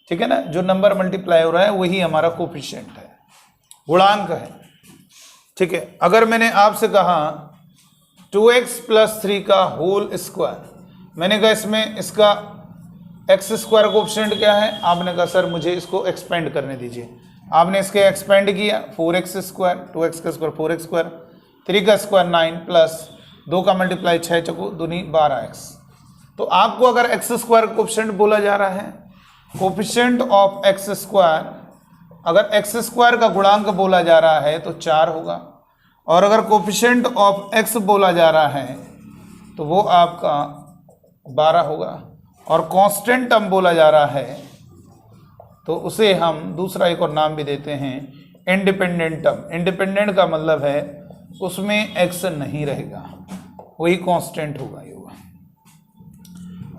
ठीक है ना। जो नंबर मल्टीप्लाई हो रहा है वही हमारा कोफिशिएंट है, गुणांक है, ठीक है। अगर मैंने आपसे कहा 2x प्लस 3 का होल स्क्वायर, मैंने कहा इसमें इसका एक्स स्क्वायर कोफिशिएंट क्या है, आपने कहा सर मुझे इसको एक्सपेंड करने दीजिए। आपने इसके एक्सपेंड किया, 4x स्क्वायर, 2x का स्क्वायर 4x स्क्वायर, 3 का स्क्वायर 9 प्लस 2 का मल्टीप्लाई 6 चको दूनी 12x। तो आपको अगर एक्स स्क्वायर कोफिशिएंट बोला जा रहा है, कोफिशिएंट ऑफ एक्स स्क्वायर, अगर एक्स स्क्वायर का गुणांक बोला जा रहा है तो 4 होगा, और अगर कोफिशिएंट ऑफ एक्स बोला जा रहा है तो वो आपका 12 होगा, और कांस्टेंट टर्म बोला जा रहा है तो उसे हम दूसरा एक और नाम भी देते हैं इंडिपेंडेंट टर्म। इंडिपेंडेंट का मतलब है उसमें एक्स नहीं रहेगा, वही कांस्टेंट होगा ये होगा।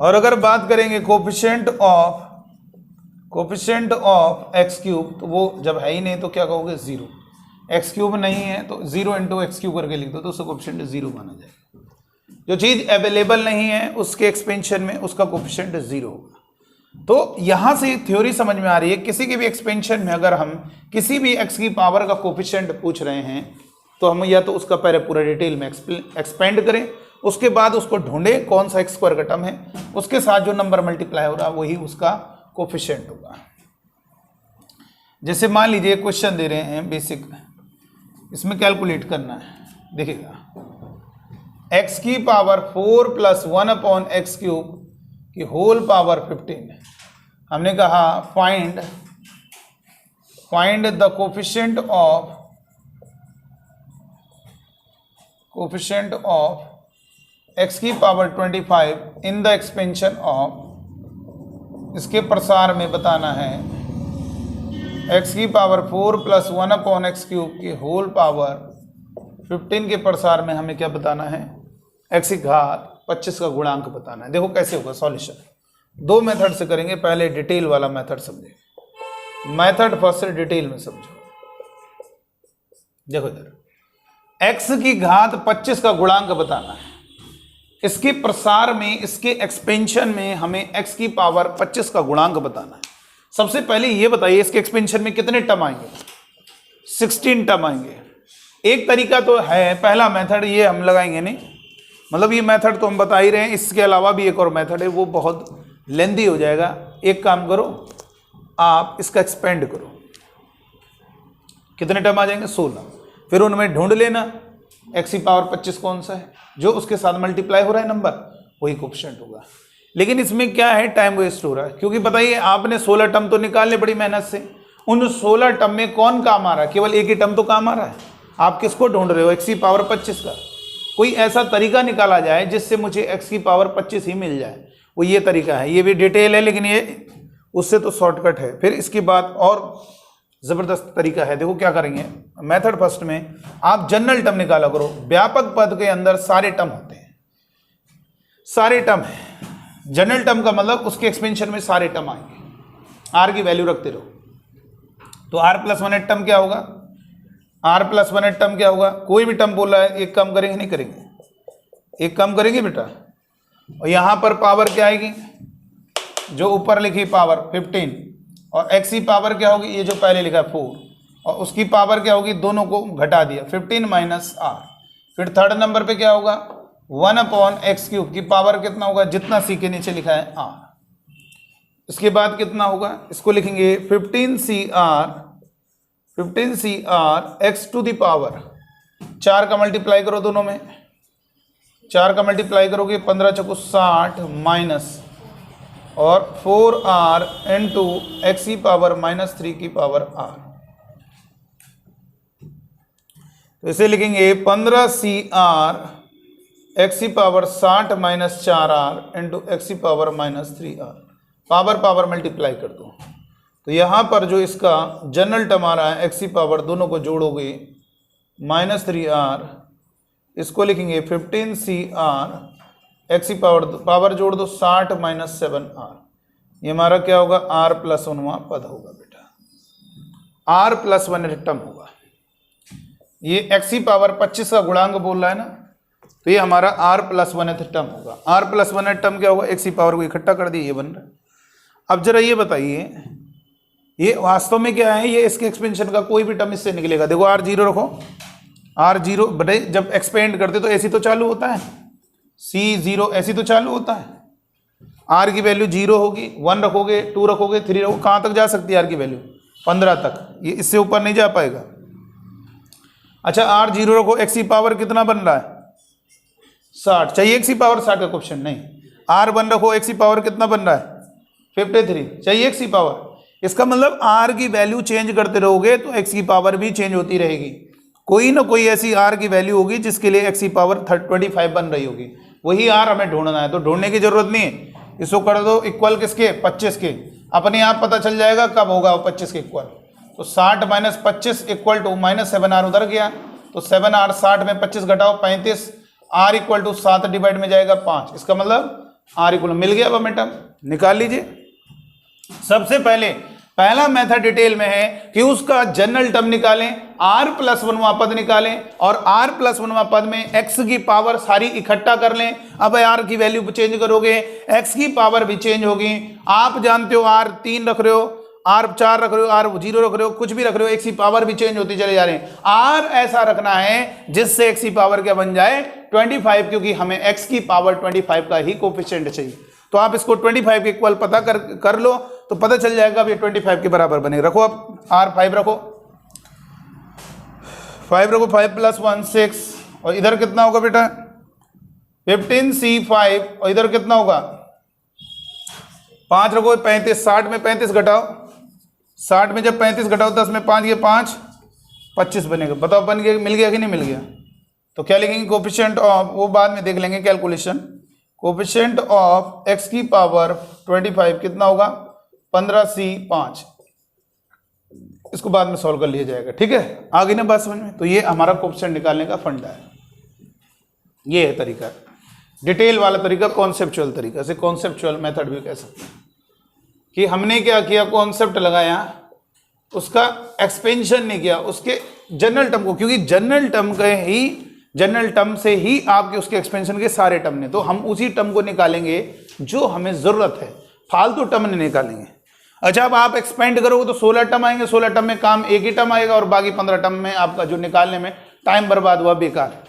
और अगर बात करेंगे कोफिशिएंट ऑफ एक्स क्यूब, तो वो जब है ही नहीं तो क्या कहोगे 0। एक्स क्यूब नहीं है तो 0 इंटू एक्स क्यूब करके लिख दो, तो उसका कोफिशिएंट 0 माना जाएगा। जो चीज अवेलेबल नहीं है उसके एक्सपेंशन में उसका कोफिशिएंट 0 होगा। तो यहां से थ्योरी समझ में आ रही है, किसी के भी एक्सपेंशन में अगर हम किसी भी एक्स की पावर का कोफिशिएंट पूछ रहे हैं तो हम या तो उसका पहले पूरा डिटेल में एक्सपेंड करें, उसके बाद उसको ढूंढें कौन सा एक्स स्क्वायर का टर्म है, उसके साथ जो नंबर मल्टीप्लाई हो रहा है वही उसका कोफिशिएंट होगा। जैसे मान लीजिए क्वेश्चन दे रहे हैं बेसिक, इसमें कैलकुलेट करना है, देखिएगा x की power 4 plus 1 upon x cube की होल पावर 15। हमने कहा find the coefficient of x की power 25 in the expansion of, इसके प्रसार में बताना है x की power 4 plus 1 upon x cube की होल पावर 15 के प्रसार में हमें क्या बताना है, x की घात 25 का गुणांक बताना है। देखो कैसे होगा सॉल्यूशन। दो मेथड से करेंगे। पहले डिटेल वाला मेथड समझे, मेथड फर्स्ट डिटेल में समझो। देखो इधर x की घात 25 का गुणांक बताना है। इसके प्रसार में, इसके एक्सपेंशन में हमें x की पावर 25 का गुणांक बताना है। सबसे पहले ये बताइए इसके एक्सपेंशन में कितने टर्म आएंगे? 16 टर्म आएंगे। एक तरीका तो है, पहला मेथड ये हम लगाएंगे नहीं, मतलब ये मेथड तो हम बता ही रहे हैं, इसके अलावा भी एक और मेथड है, वो बहुत लेंदी हो जाएगा। एक काम करो, आप इसका एक्सपेंड करो, कितने टर्म आ जाएंगे? 16। फिर उनमें ढूंढ लेना x की पावर 25 कौन सा है, जो उसके साथ मल्टीप्लाई हो रहा है नंबर, वही कोफिशिएंट होगा। लेकिन इसमें क्या है, टाइम वेस्ट हो रहा है, क्योंकि बताइए आपने 16 टर्म तो निकालने बड़ी मेहनत से, उन 16 टर्म में कौन काम आ रहा है? केवल एक ही टर्म तो काम आ रहा है। आप किसको ढूंढ रहे हो? x की पावर 25 का। कोई ऐसा तरीका निकाला जाए जिससे मुझे x की पावर 25 ही मिल जाए, वो ये तरीका है। ये भी डिटेल है लेकिन ये उससे तो शॉर्टकट है। फिर इसके बाद और जबरदस्त तरीका है, देखो क्या करेंगे। मेथड फर्स्ट में आप जनरल टर्म निकाला करो। व्यापक पद के अंदर सारे टर्म होते हैं, सारे टर्म है। जनरल टर्म का मतलब उसके एक्सपेंशन में सारे टर्म आएंगे, r की वैल्यू रखते रहो। तो r+1 टर्म क्या होगा? r+1 टर्म क्या होगा? कोई भी टर्म बोला है, एक कम करेंगे नहीं करेंगे? एक कम करेंगे बेटा। और यहां पर पावर क्या आएगी? जो ऊपर लिखी पावर 15, और x की पावर क्या होगी? ये जो पहले लिखा 4, और उसकी पावर क्या होगी? दोनों को घटा दिया, 15 माइनस r। फिर थर्ड नंबर पे क्या होगा? 1/x³ की पावर कितना होगा? जितना c के नीचे लिखा है r। इसके बाद कितना होगा? इसको लिखेंगे 15cr x⁴। 4 का मल्टीप्लाई करो दोनों में, 4 का मल्टीप्लाई करोगे 15 चौको 60 माइनस और 4r इंटू x की पावर -3 की पावर r। तो इसे लिखेंगे 15cr x की power 60 minus 4r into x की power -3r। Power power multiply कर दो। तो यहाँ पर जो इसका जनरल टर्म आ रहा है x की पावर, दोनों को जोड़ोगे -3r, इसको लिखेंगे 15cr x की पावर जोड़ दो 60 माइनस 7r। ये हमारा क्या होगा? r+1वां पद होगा बेटा, r+1 टर्म होगा। ये x की पावर 25 का गुणांक बोल रहा है ना, तो ये हमारा r+1 टर्म होगा। r+1 टर्म क्या होगा? x की पावर को इकट्ठा कर दिए, ये बन रहा है। अब जरा ये बताइए, ये वास्तव में क्या है? ये इसके एक्सपेंशन का कोई भी टर्म इससे निकलेगा। देखो r0 रखो, r0 बटे जब एक्सपेंड करते तो ऐसी तो चालू होता है, C0 ऐसी तो चालू होता है। r की वैल्यू 0 होगी, 1 रखोगे, 2 रखोगे, 3 रखोगे, कहाँ तक जा सकती है r की वैल्यू? 15 तक, ये इससे ऊपर नहीं जा पाएगा। अच्छा r0 रखो, x की पावर कितना बन रहा है? 60। चाहिए x की पावर 60 का क्वेश्चन? नहीं। r1 रखो, x की पावर कितना बन रहा है? 53। चाहिए x की पावर? इसका मतलब r की वैल्यू चेंज करते रहोगे तो x की पावर भी चेंज होती रहेगी। कोई ना कोई ऐसी r की वैल्यू होगी जिसके लिए x की पावर 25 बन रही होगी, वही r हमें ढूंढना है। तो ढूंढने की जरूरत नहीं है, इसको कर दो इक्वल किसके? 25 के। अपने आप पता चल जाएगा कब होगा वो 25 के इक्वल। तो 60 माइनस 25 इक्वल टू -7r उधर गया, तो 7r 60 में 25 घटाओ 35, r इक्वल टू 7 डिवाइड में जाएगा 5। इसका मतलब r इक्वल मिल गया। अब टर्म निकाल लीजिए। सबसे पहले पहला मेथड डिटेल में है कि उसका जनरल टर्म निकालें, r+1वां पद निकालें, और r+1वां पद में x की पावर सारी इकट्ठा कर लें। अब r की वैल्यू चेंज करोगे, x की पावर भी चेंज होगी। आप जानते हो r3 रख रहे हो, r4 रख रहे हो, r0 रख रहे हो, कुछ भी रख रहे हो, x की पावर भी चेंज होती चले जा रहे हैं। r ऐसा रखना है जिससे x की पावर क्या बन जाए? 25, क्योंकि हमें x की पावर 25 का ही कोफिशिएंट चाहिए। तो आप इसको 25 के इक्वल पता कर लो तो पता चल जाएगा। अब ये 25 के बराबर बनेगा। रखो अब r5 रखो, 5 रखो, 5 + 1 6, और इधर कितना होगा बेटा? 15c5, और इधर कितना होगा? 5 रखो, 35, 60 में 35 घटाओ, 60 में जब 35 घटाओ 10 में 5 ये 5, 25 बनेगा। बताओ बन गया, मिल गया कि नहीं मिल गया? तो क्या लिखेंगे? कोफिशिएंट ऑफ, वो बाद में देख लेंगे कैलकुलेशन। कोफिशिएंट ऑफ x की पावर 25 कितना होगा? 15c5। इसको बाद में सॉल्व कर लिया जाएगा, ठीक है? आगे ना बात समझ में? तो ये हमारा कोफिशिएंट निकालने का फंडा है, ये है तरीका। डिटेल वाला तरीका कॉन्सेप्चुअल तरीका से, कॉन्सेप्चुअल मेथड भी कह सकते हैं कि हमने क्या किया, कॉन्सेप्ट लगाया, उसका एक्सपेंशन नहीं किया उसके जनरल टर्म को, क्योंकि जनरल टर्म से ही आपके उसके एक्सपेंशन के सारे टर्म ने, तो हम उसी टर्म को निकालेंगे जो हमें जरूरत है, फालतू टर्म नहीं निकालेंगे। अच्छा, अब आप एक्सपेंड करोगे तो 16 टर्म आएंगे, 16 टर्म में काम एक ही टर्म आएगा और बाकी 15 टर्म में आपका जो निकालने में टाइम बर्बाद हुआ, बेकार।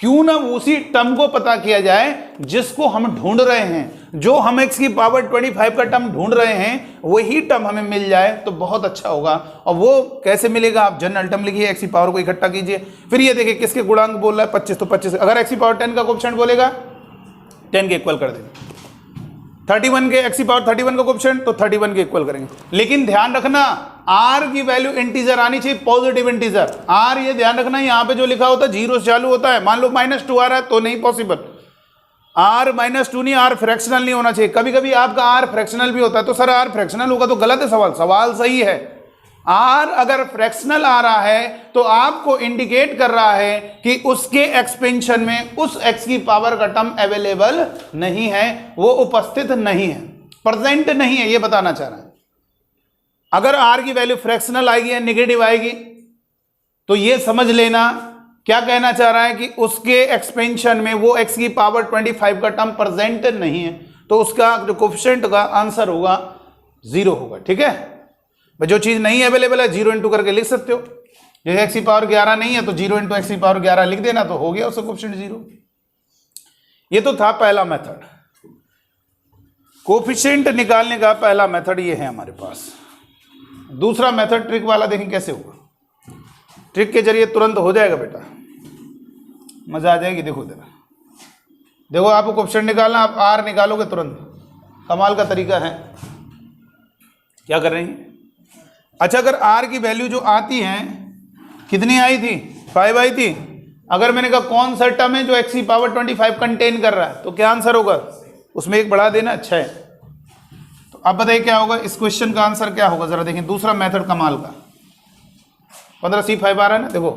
क्यों ना उसी टर्म को पता किया जाए जिसको हम ढूंढ रहे हैं, जो हम x की पावर 25 का टर्म ढूंढ रहे हैं वही टर्म हमें मिल जाए तो बहुत अच्छा होगा। और वो कैसे मिलेगा, आप जनरल टर्म लिखिए, x की पावर को इकट्ठा कीजिए, फिर ये देखिए किसके गुणांक बोल रहा है, 25, तो 25 अगर x की पावर 10 का कोएफिशिएंट बोलेगा 10 के इक्वल कर देंगे, 31 के x की पावर 31 का कोएफिशिएंट तो 31 के इक्वल करेंगे। लेकिन ध्यान रखना r की वैल्यू इंटीजर आनी चाहिए, पॉजिटिव इंटीजर। r ये ध्यान रखना, यहाँ पे जो लिखा होता है 0 से चालू होता है, मान लो -2 आ रहा है तो नहीं पॉसिबल, r -2 नहीं, r फ्रैक्शनल नहीं होना चाहिए। कभी कभी आपका r फ्रैक्शनल भी होता है, तो सर r फ्रैक्शनल होगा तो गलत है सवाल, सवाल सही है। r अगर फ्रैक्शनल आ रहा है तो आपको इंडिकेट कर रहा है कि उसके एक्सपेंशन में उस x की पावर का टर्म अवेलेबल नहीं है, वो उपस्थित नहीं है, प्रेजेंट नहीं है, ये बताना चाह रहा है। अगर r की वैल्यू फ्रैक्शनल आएगी या नेगेटिव आएगी तो ये समझ लेना क्या कहना चाह रहा है कि उसके एक्सपेंशन में वो x की पावर 25 का टर्म प्रेजेंट नहीं है, तो उसका जो कोएफिशिएंट का आंसर होगा 0 होगा। ठीक है, जो चीज नहीं अवेलेबल है 0 इंटू करके लिख सकते हो, जैसे x की पावर 11 नहीं है तो 0 इंटू x की पावर 11 लिख देना तो हो गया उसका कोएफिशिएंट 0। ये तो था पहला मेथड, कोएफिशिएंट निकालने का पहला मेथड ये है हमारे पास। दूसरा मेथड ट्रिक वाला देखें कैसे होगा, ट्रिक के जरिए तुरंत हो जाएगा बेटा, मजा आ जाएगी। देखो जरा, देखो आपको कोएफिशिएंट निकालना, आप r निकालोगे तुरंत, कमाल का तरीका है। क्या कर रहे हैं, अच्छा अगर r की वैल्यू जो आती है, कितनी आई थी, 5 आई थी, अगर मैंने कहा कौन सा टर्म है जो x की पावर 25 कंटेन कर रहा है, तो क्या आंसर होगा, उसमें एक बढ़ा देना, अच्छा है। तो अब बताइए क्या होगा, इस क्वेश्चन का आंसर क्या होगा, जरा देखें दूसरा मेथड कमाल का। 15C5 आ रहा है ना, देखो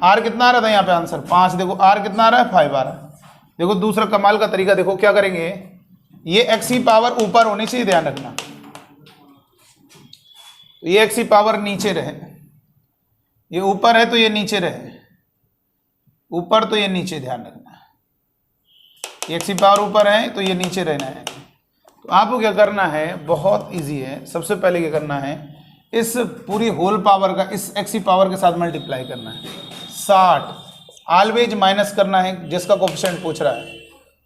r कितना आ रहा था यहाँ पे आंसर 5, देखो r कितना आ रहा है 5 आ रहा है। देखो दूसरा कमाल का तरीका, देखो क्या करेंगे, ये x की पावर ऊपर होनी चाहिए, ध्यान रखना, तो ये x की पावर नीचे रहे, ये ऊपर है तो ये नीचे रहे, ऊपर तो ये नीचे, ध्यान रखना, ये x की पावर ऊपर है तो ये नीचे रहना है। तो आपको क्या करना है, बहुत इजी है, सबसे पहले क्या करना है, इस पूरी होल पावर का इस x की पावर के साथ मल्टीप्लाई करना है, 60 ऑलवेज माइनस करना है, जिसका कोएफिशिएंट पूछ रहा है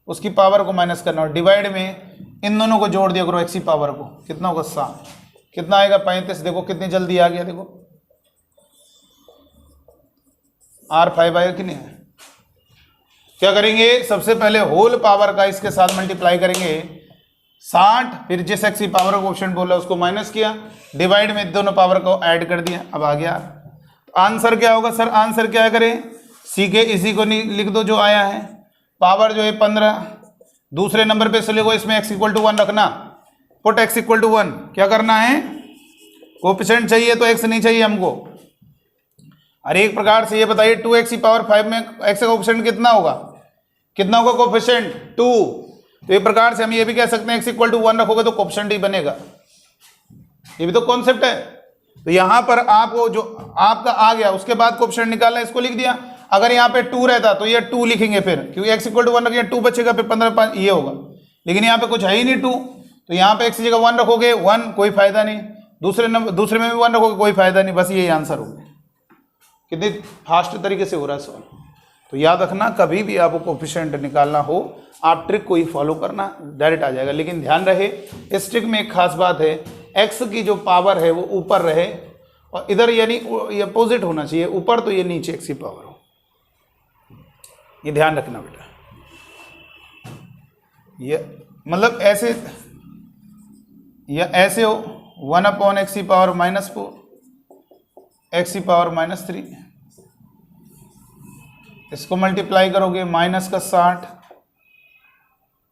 उसकी पावर को माइनस करना, और डिवाइड में इन दोनों को जोड़ दिया करो, x की पावर को, कितना होगा 7, कितना आएगा 35, देखो कितनी जल्दी आ गया, देखो r5 आएगा कि नहीं है। क्या करेंगे, सबसे पहले होल पावर का इसके साथ मल्टीप्लाई करेंगे 60, फिर जिस x की पावर का कोएफिशिएंट बोला उसको माइनस किया, डिवाइड में दोनों पावर को ऐड कर दिया, अब आ गया। तो आंसर क्या होगा सर, आंसर क्या करें, सीखे इसी को लिख दो जो आया है, पावर जो है 15, दूसरे नंबर पे से लिखो, इसमें x = 1 रखना, पुट x = 1, क्या करना है, कोएफिशिएंट चाहिए तो x नहीं चाहिए हमको। अरे एक प्रकार से ये बताइए 2x की पावर 5 में x का कोएफिशिएंट कितना होगा, कितना होगा कोएफिशिएंट 2, तो एक प्रकार से हम ये भी कह सकते हैं x = 1 रखोगे तो कोएफिशिएंट ही बनेगा, ये भी तो कॉन्सेप्ट है। तो यहां पर आपको जो आपका आ गया उसके बाद कोएफिशिएंट निकालना है, इसको लिख दिया। अगर यहाँ पे 2 रहता तो ये 2 लिखेंगे फिर, क्योंकि x = 1 रखिए 2 बचेगा, फिर 15 5 ये होगा, लेकिन यहाँ पे कुछ है ही नहीं 2, तो यहाँ पे x की जगह 1 रखोगे 1, कोई फायदा नहीं, दूसरे में भी 1 रखोगे कोई फायदा नहीं, बस यही आंसर होगा। कितनी फास्ट तरीके से हो रहा है सवाल। तो याद रखना, कभी भी आपको कोएफिशिएंट निकालना हो आप ट्रिक को ही फॉलो करना, डायरेक्ट आ जाएगा। लेकिन ध्यान रहे इस ट्रिक में एक खास बात है, x की जो पावर है वो ऊपर रहे और इधर यानी ये अपोजिट होना चाहिए, ऊपर तो ये नीचे x की पावर हो, ये ध्यान रखना बेटा। ये मतलब ऐसे या ऐसे हो 1/x की पावर -4, x की पावर -3, इसको मल्टीप्लाई करोगे माइनस का 60,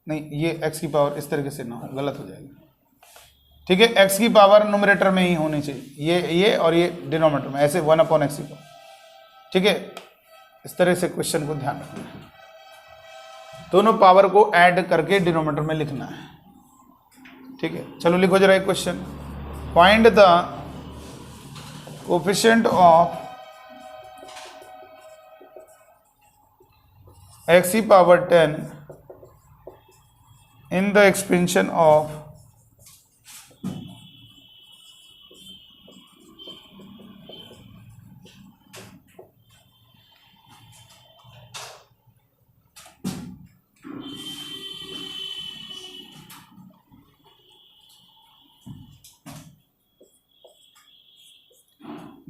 नहीं ये x की पावर इस तरीके से ना हो, गलत हो जाएगा, ठीक है। x की पावर न्यूमरेटर में ही होनी चाहिए, ये और ये डिनोमिनेटर में, ऐसे 1/x की पावर, ठीक है। इस तरह से क्वेश्चन को ध्यान रखना है। दोनों पावर को ऐड करके डिनोमिनेटर में लिखना है। ठीक है, चलो लिखो जरा एक question. Find the coefficient of x power 10 in the expansion of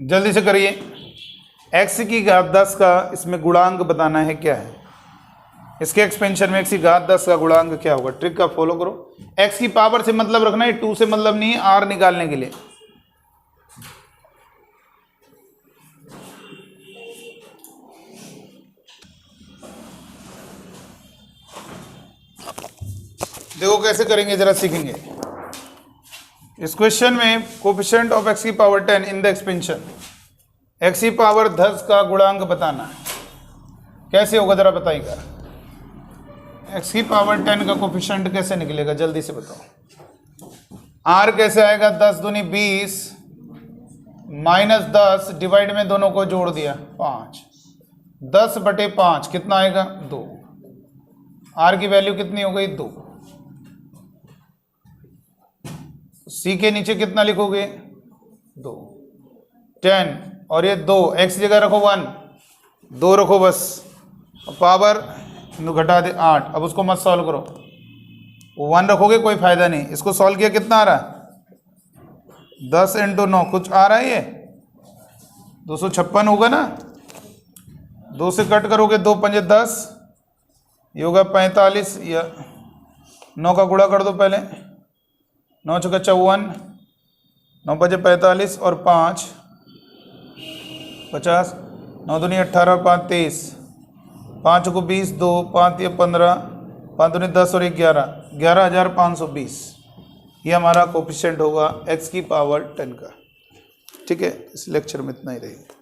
जल्दी से करिए। x की घात 10 का इसमें गुणांक बताना है क्या है। इसके एक्सपेंशन में x की घात 10 का गुणांक क्या होगा। ट्रिक का फॉलो करो। x की पावर से मतलब रखना है, 2 से मतलब नहीं है, r निकालने के लिए। देखो कैसे करेंगे, जरा सीखेंगे। इस क्वेश्चन में कोफिशिएंट ऑफ x की पावर 10 इन द एक्सपेंशन, x की पावर 10 का गुणांक बताना है। कैसे होगा जरा बताइएगा। x की पावर 10 का कोफिशिएंट कैसे निकलेगा, जल्दी से बताओ। r कैसे आएगा, 10 दूनी 20 माइनस 10 डिवाइड में दोनों को जोड़ दिया 5, 10/5 कितना आएगा 2। r की वैल्यू कितनी हो गई 2। सी के नीचे कितना लिखोगे 2, 10 और ये 2, x जगह रखो 1, 2 रखो बस। पावर घटा दे 8। अब उसको मत सॉल्व करो, 1 रखोगे कोई फायदा नहीं। इसको सॉल्व किया कितना आ रहा है 10 × 9 कुछ आ रहा है, ये 256 होगा ना। 2 से कट करोगे 2 पंजे 10, ये होगा 45, या 9 का गुणा कर दो पहले, 9 चौका 54, 9 बजे 45 और 5 50, 9 दूनी 18 और 5 23, 5 को 20, 2 5 या 15, 5 दूनी 10 और 11, 11,520। ये हमारा कोफिशिएंट होगा x की पावर 10 का। ठीक है, इस लेक्चर में इतना ही रहेगा।